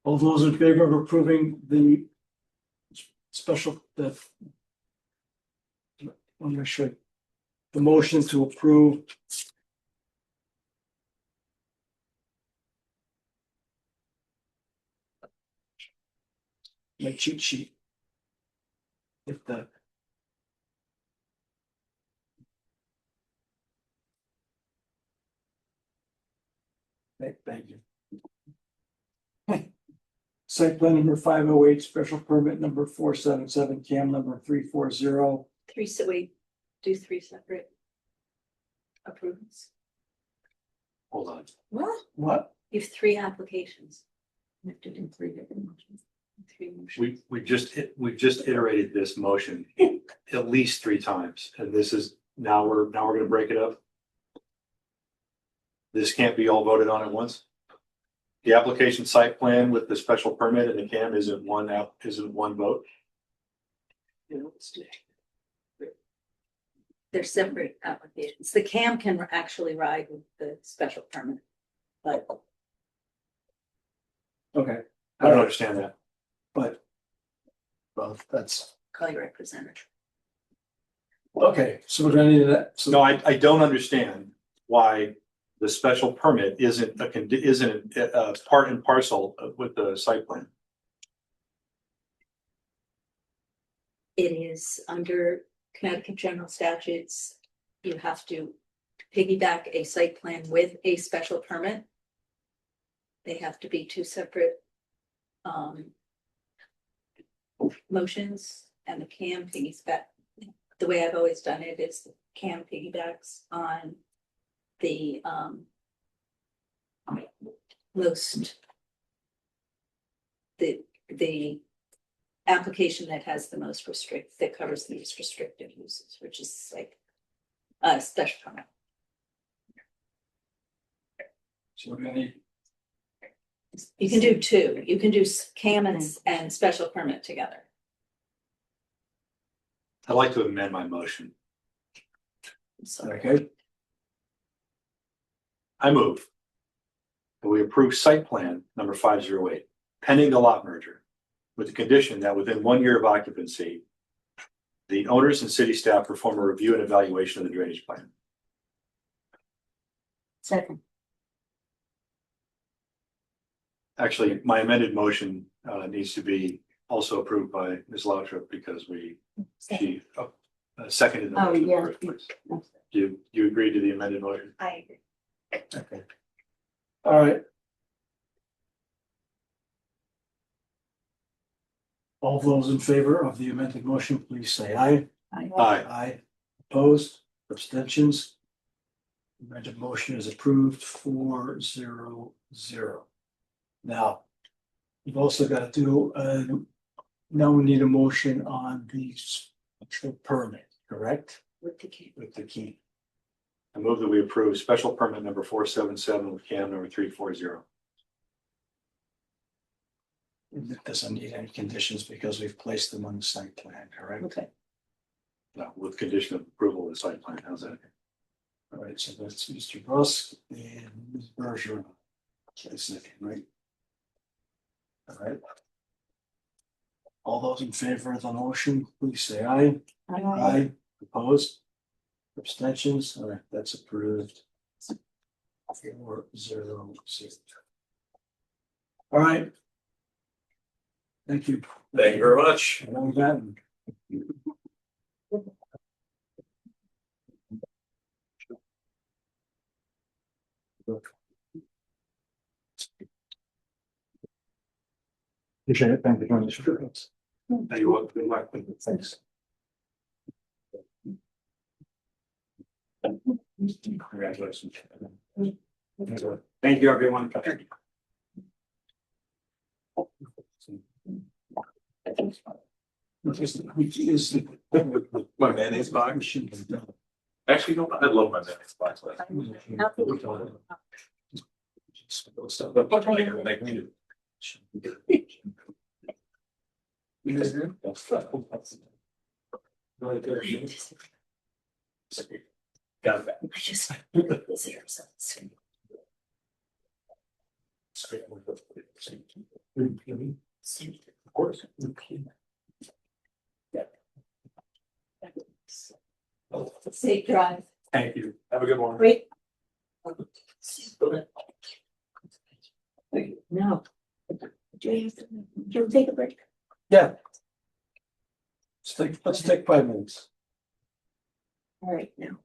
All those in favor of approving the special, let me make sure, the motion to approve. My cheat sheet. If the. Thank you. Site plan number 508, special permit number 477, cam number 340. So we do three separate approvals. Hold on. What? You have three applications. We have to do 3 different motions. Three motions. We've just iterated this motion at least 3 times, and this is, now we're gonna break it up. This can't be all voted on at once. The application site plan with the special permit and the CAM isn't one vote. They're separate applications. The CAM can actually ride with the special permit. But Okay, I don't understand that. but. Well, that's, Call your representative. okay, so we're gonna need that, so. No, I don't understand why the special permit isn't a part and parcel with the site plan. It is under Connecticut general statutes. You have to piggyback a site plan with a special permit. They have to be two separate motions, and the CAM piggyback. The way I've always done it is CAM piggybacks on the most the application that has the most that covers the most restrictive uses, which is like a special permit. So we're gonna need, You can do two. You can do CAM and special permit together. I'd like to amend my motion. So okay, I move that we approve site plan number 508 pending the lot merger with the condition that within 1 year of occupancy, the owners and city staff perform a review and evaluation of the drainage plan. Second. Actually, my amended motion needs to be also approved by Ms. Lautrip because she seconded the Oh, motion in the yeah. first place. Do you agree to the amended motion? I agree. okay. All right. All those in favor of the amended motion, please say aye. Aye. Aye. Opposed, abstentions. Amended motion is approved 4-0-0. Now, you've also got to do, now we need a motion on the special permit, correct? with the CAM. With the key. I move that we approve special permit number 477 with CAM number 340. It doesn't need any conditions because we've placed them on the site plan, correct? Okay. No, with condition of approval of the site plan. How's that? All right, so that's Mr. Brusk and Ms. Bergeron. Okay, second, right? All right. All those in favor of the motion, please say aye. Aye. Opposed? Abstentions? All right, that's approved. 4-0-0. All right. Thank you. Thank you very much. Well done. Appreciate it. Thank you very much. Thank you. What? Good luck. Thanks. Congratulations. Thank you, everyone. My mayonnaise box. Actually, no, I love my mayonnaise box. Got that. Just zero cents. Of course. Safe drive. Thank you. Have a good one. Wait. No. Do you take a break? Yeah. Let's take 5 minutes. All right, now.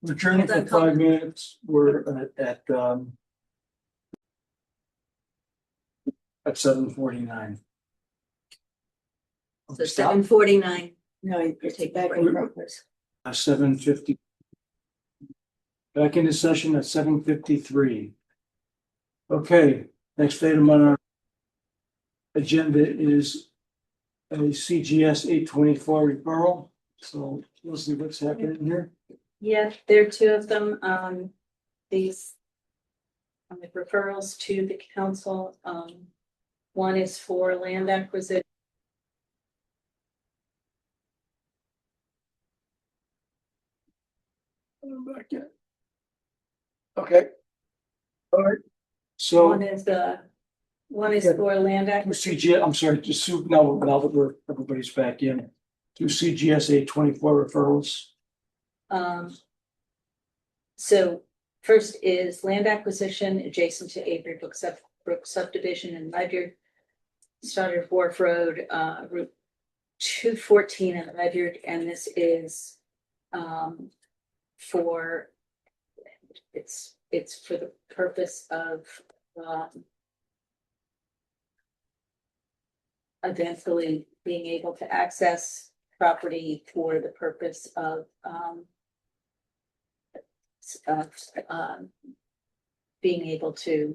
Returning for 5 minutes, we're at 7:49. So 7:49. No, you take back. 7:50. Back into session at 7:53. Okay, next item on our agenda is a CGS 824 referral. So Leslie, what's happening here? Yeah, there are two of them. These referrals to the council. One is for land acquisition. Back in. Okay. All right. So One is One is for land acquisition. CG, I'm sorry, just now that everybody's back in. To CGSA 24 referrals. So first is land acquisition adjacent to Avery Brook subdivision in Ledyard. Started Wharf Road, Route 214 in Ledyard, and this is for it's for the purpose of eventually being able to access property for the purpose of being able to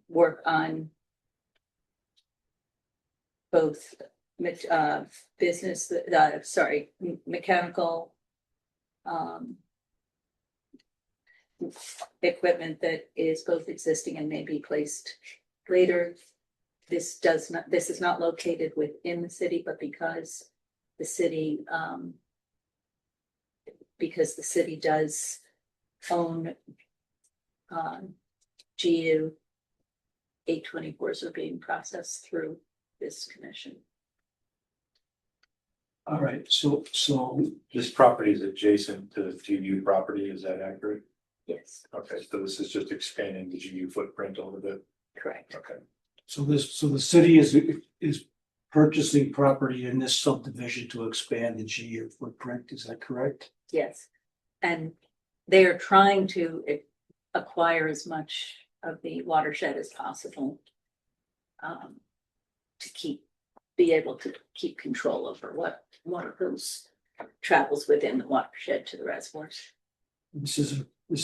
work on both business, mechanical equipment that is both existing and may be placed later. This is not located within the city, but because the city does own GU 824s are being processed through this commission. All right, so This property is adjacent to the GU property, is that accurate? Yes, Okay, so this is just expanding the GU footprint a little bit. correct. Okay. so the city is purchasing property in this subdivision to expand the GU footprint, is that correct? Yes, and they are trying to acquire as much of the watershed as possible to be able to keep control over what water goes travels within the watershed to the reservoirs. This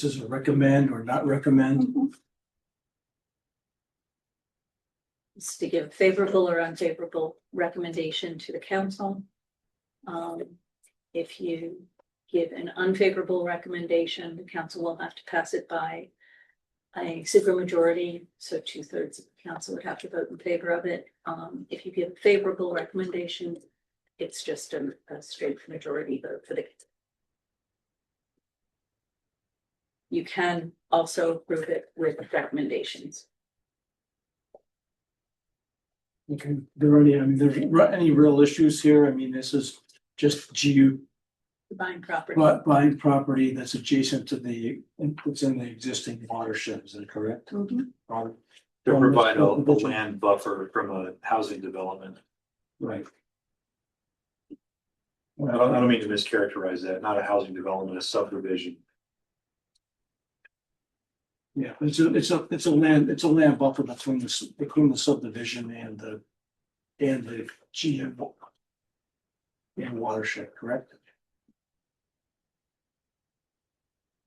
is a recommend or not recommend? It's to give a favorable or unfavorable recommendation to the council. If you give an unfavorable recommendation, the council will have to pass it by a supermajority, so 2/3 of the council would have to vote in favor of it. If you give a favorable recommendation, it's just a straight majority vote for the. You can also approve it with recommendations. Okay, there's any real issues here? I mean, this is just GU Buying property. buying property that's adjacent to it's in the existing watershed, is that correct? Mhm. To provide a land buffer from a housing development. Right. I don't mean to mischaracterize that, not a housing development, a subdivision. Yeah, it's a land buffer between the subdivision and the GM and watershed, correct?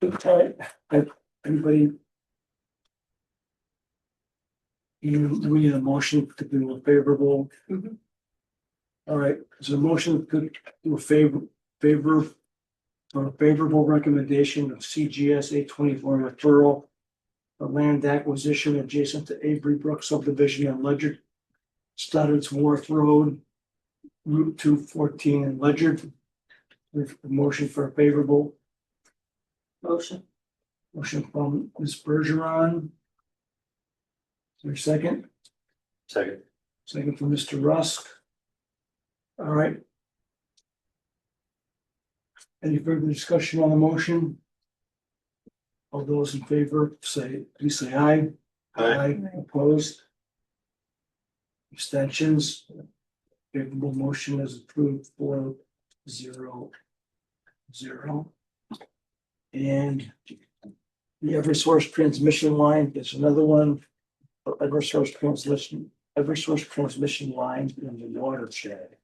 All right, anybody? We need a motion to do a favorable. Mhm. All right, so a motion to do a favor or a favorable recommendation of CGS 824 referral. The land acquisition adjacent to Avery Brook subdivision in Ledyard. Stoddard's Wharf Road, Route 214 in Ledyard. With a motion for a favorable. Motion from Ms. Bergeron. Is there a second? Second. Second from Mr. Rusk. All right. Any further discussion on the motion? All those in favor, please say aye. Aye. Opposed? Abstentions? Favorable motion is approved 4-0-0. And the Eversource transmission line is another one. Eversource transmission line in the watershed.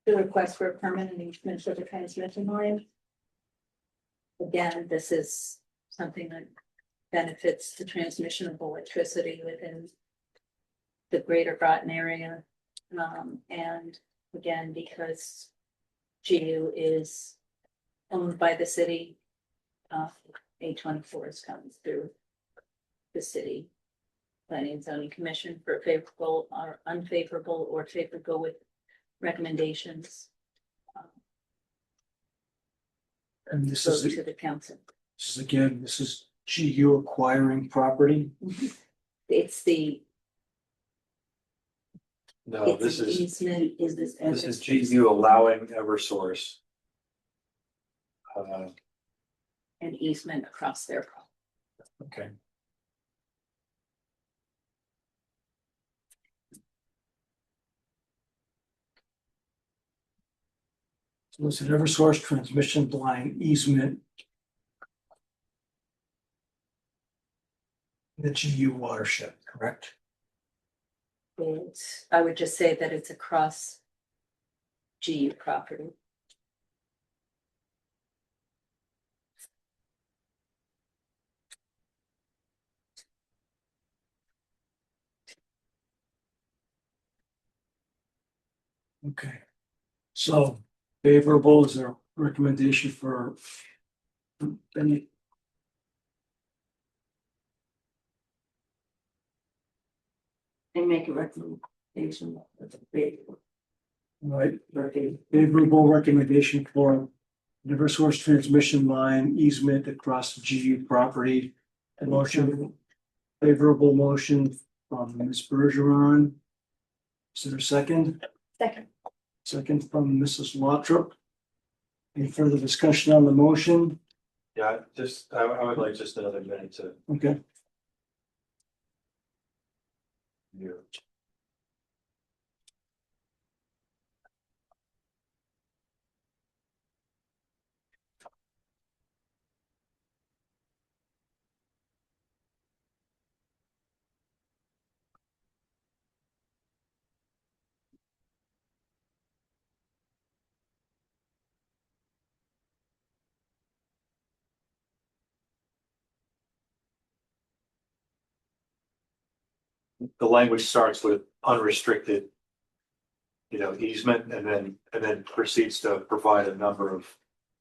The request for a permanent easement for the transmission line. Again, this is something that benefits the transmission of electricity within the greater Groton area. And again, because GU is owned by the city, 824 is coming through the city planning and zoning commission for favorable or unfavorable or favorable with recommendations. And this Vote is to the council. This is GU acquiring property. It's the, No, it's this an is, easement, is this? this is GU allowing Eversource. An easement across their property. Okay. So it's an Eversource transmission line easement. The GU watershed, correct? It's, I would just say that it's across GU property. Okay. So favorable is there a recommendation for any? They make a recommendation. That's a big. Right, favorable recommendation for Eversource transmission line easement across the GU property. A motion, favorable motion from Ms. Bergeron. Is there a second? Second. Second from Mrs. Lottrop. Any further discussion on the motion? Yeah, just, I would like just another minute to Okay, review. The language starts with unrestricted. Easement and then proceeds to provide a number of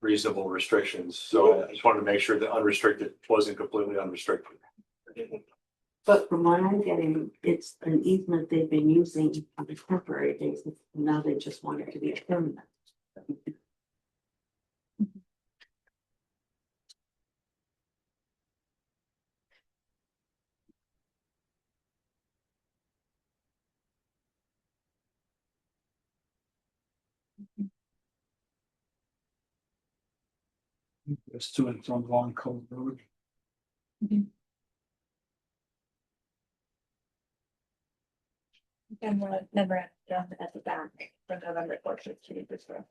reasonable restrictions. So I just wanted to make sure that unrestricted wasn't completely unrestricted. But from what I'm getting, it's an easement they've been using on a temporary basis. Now they just want it to be permanent. let's do it on Long Cove Road. And the memorandum at the back from November 14th to this room.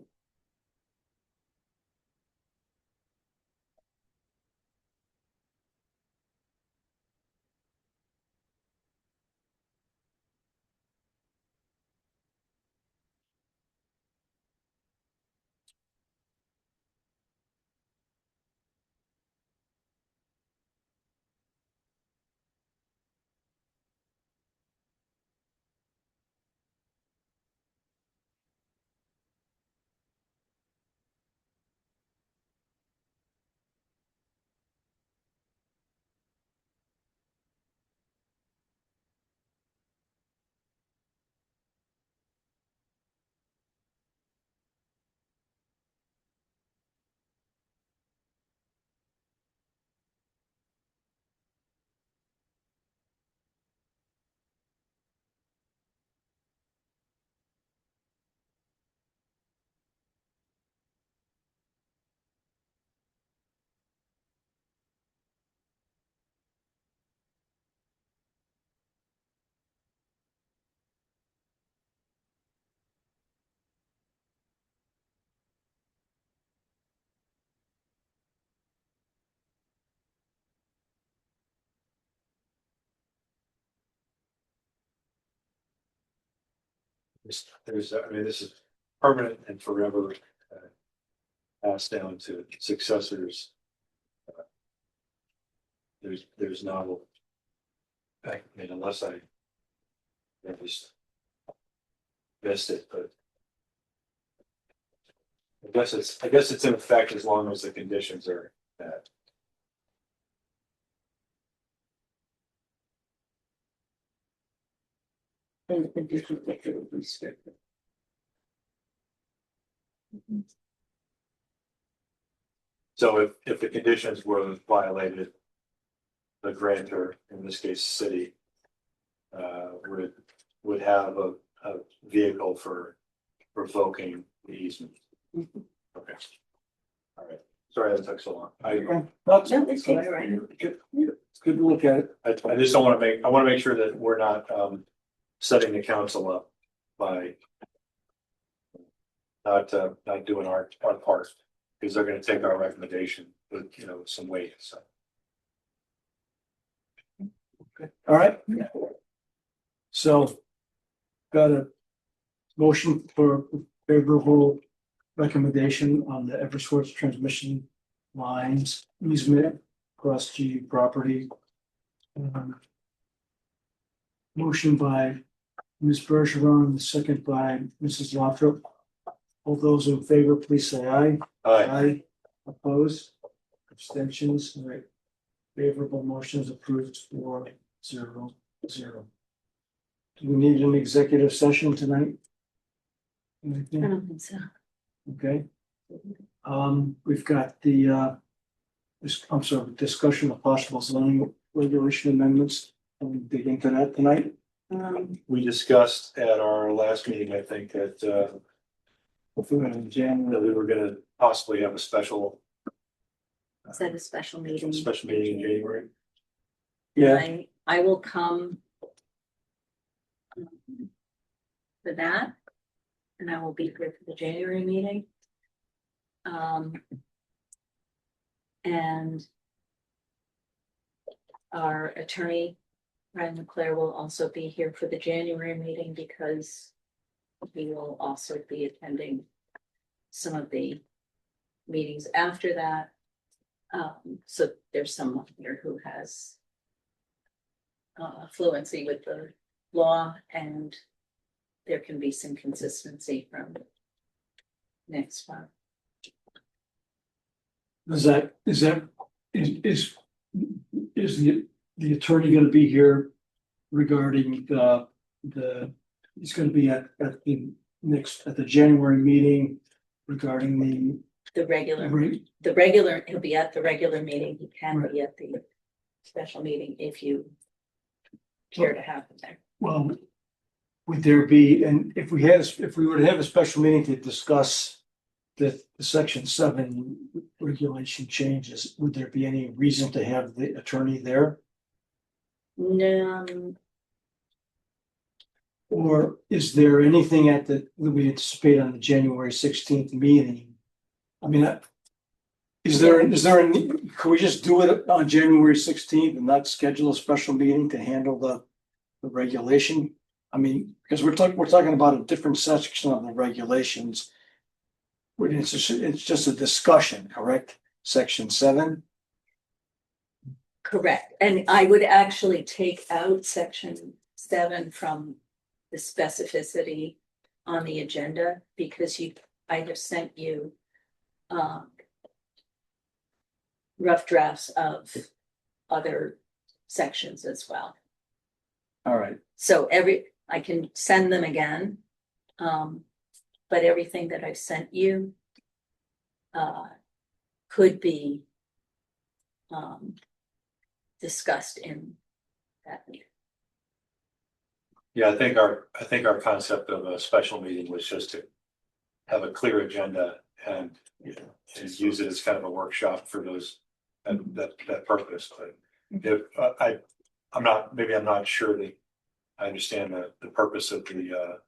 This is permanent and forever passed down to successors. There's no, unless I just missed it, but I guess it's in effect as long as the conditions are met. And the conditions that they would restrict it. So if the conditions were violated, the grantor, in this case, city, would have a vehicle for revoking the easement. Okay. All right. Sorry that took so long. That's, No, it's good, right? good, it's good to look at it. I just don't want to I want to make sure that we're not setting the council up by not doing our part, because they're going to take our recommendation with, some weight, so. All right. So got a motion for favorable recommendation on the Eversource transmission lines easement across G property. Motion by Ms. Bergeron, second by Mrs. Lothrop. All those in favor, please say aye. Aye. Opposed? Abstentions? All right. Favorable motions approved 4-0-0. Do we need an executive session tonight? I Anything? don't think so. Okay. We've got the discussion of possible zoning regulation amendments. Can we dig into that tonight? We discussed at our last meeting, I think, that Hopefully in January. that we were going to possibly have a special Set a special meeting. in January. Yeah, I will come for that. And I will be here for the January meeting. And our attorney, Ryan Leclerc, will also be here for the January meeting because he will also be attending some of the meetings after that. So there's someone here who has fluency with the law, and there can be some consistency from next month. is the attorney gonna be here regarding he's gonna be at the January meeting regarding The regular, the he'll be at the regular meeting. He can be at the special meeting if you care to have him there. well, would there be, and if we were to have a special meeting to discuss the section 7 regulation changes, would there be any reason to have the attorney there? No, Or is there anything that we anticipate on the January 16th meeting? I mean, is there could we just do it on January 16th and not schedule a special meeting to handle the regulation? I mean, because we're talking about a different section of the regulations. It's just a discussion, correct? Section 7? correct. And I would actually take out section 7 from the specificity on the agenda because I have sent you rough drafts of other sections as well. All right. So I can send them again. But everything that I've sent you could be discussed in that meeting. Yeah, I think our concept of a special meeting was just to have a clear agenda and use it as kind of a workshop for those that purpose. But if I'm not sure that I understand the purpose of the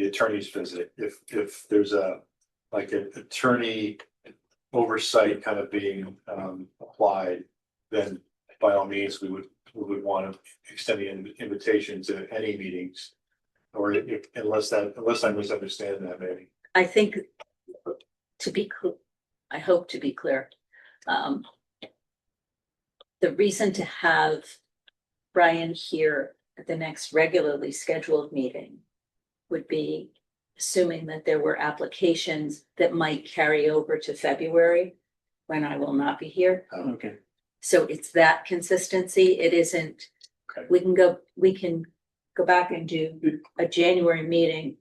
attorney's visit. If there's an attorney oversight kind of being applied, then by all means we would want to extend the invitation to any meetings, or unless I misunderstand that maybe. I think I hope to be clear. The reason to have Brian here at the next regularly scheduled meeting would be assuming that there were applications that might carry over to February when I will not be here. Okay. So it's that consistency. It isn't, Okay. we can go back and do a January meeting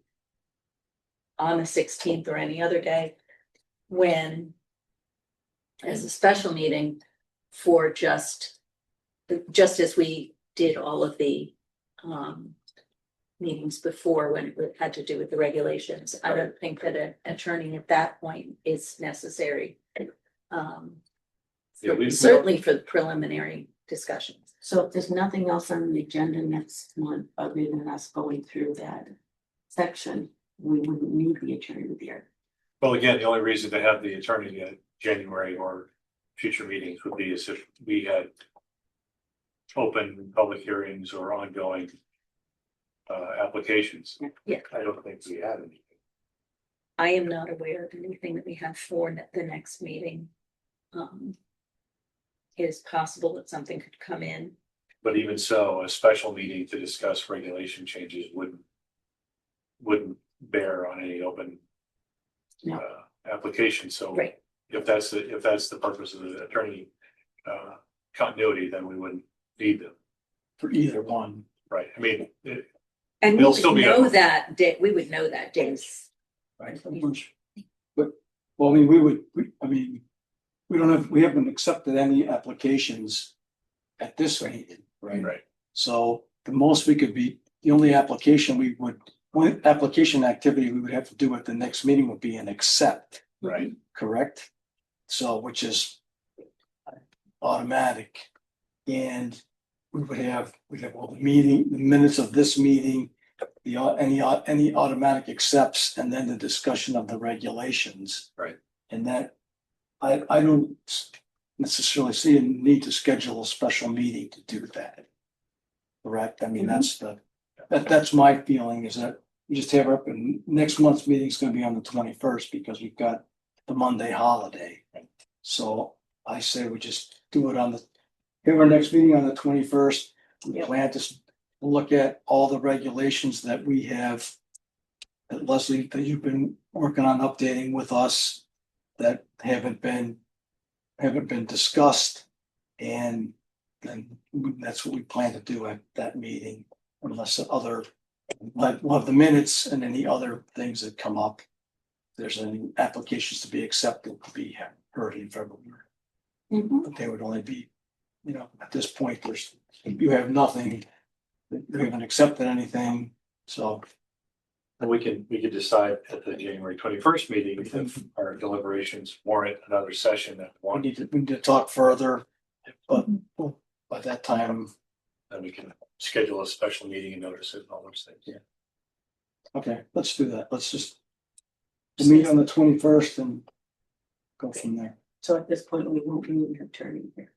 on the 16th or any other day when as a special meeting for just as we did all of the meetings before when it had to do with the regulations. I don't think that an attorney at that point is necessary. Yeah, we- Certainly for the preliminary discussions. So if there's nothing else on the agenda next month, other than us going through that section, we wouldn't need the attorney there. Well, again, the only reason to have the attorney at January or future meetings would be as if we had open public hearings or ongoing applications. Yeah. I don't think we had anything. I am not aware of anything that we have for the next meeting. It is possible that something could come in. But even so, a special meeting to discuss regulation changes wouldn't bear on any open No. application. So Right. if that's the purpose of the attorney continuity, then we wouldn't need them. For either one. Right. I mean, And we They'll would still be know up. that day, we would know that days. Right. But, well, I mean, we haven't accepted any applications at this meeting, right? right. So the most we could be, the only one application activity we would have to do at the next meeting would be an accept, Right. correct? So, which is automatic. And we'd have all the minutes of this meeting, any automatic accepts, and then the discussion of the regulations. Right. And that, I don't necessarily see a need to schedule a special meeting to do that. Correct? I mean, that's my feeling, is that you just have up, and next month's meeting is gonna be on the 21st because we've got the Monday holiday. So I say we just do it have our next meeting on the 21st. We Yep. plan to look at all the regulations that we have, that Leslie, that you've been working on updating with us, that haven't been discussed. And then that's what we plan to do at that meeting, unless we'll have the minutes and any other things that come up. If there's any applications to be accepted, to be heard in February. But they would only be, at this point, you have nothing, you haven't accepted anything, so. And we could decide at the January 21st meeting if our deliberations warrant another session at We one, need to talk further, but by that time, then we can schedule a special meeting and notice it and all those things. Yeah. okay, let's do that. Let's just meet on the 21st and go from there. So at this point, we won't need an attorney here.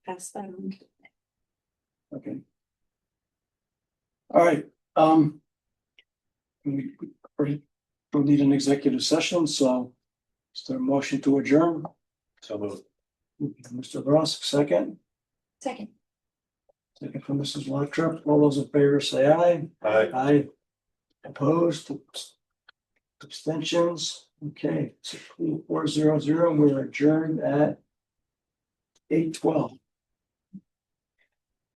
Pass that on. Okay. All right, we don't need an executive session, so is there a motion to adjourn? So moved. Mr. Ross, second. Second. Second from Mrs. Wontrop. All those in favor say aye. Aye. Aye. Opposed? Abstentions? Okay, so 400, we're adjourned at 8:12.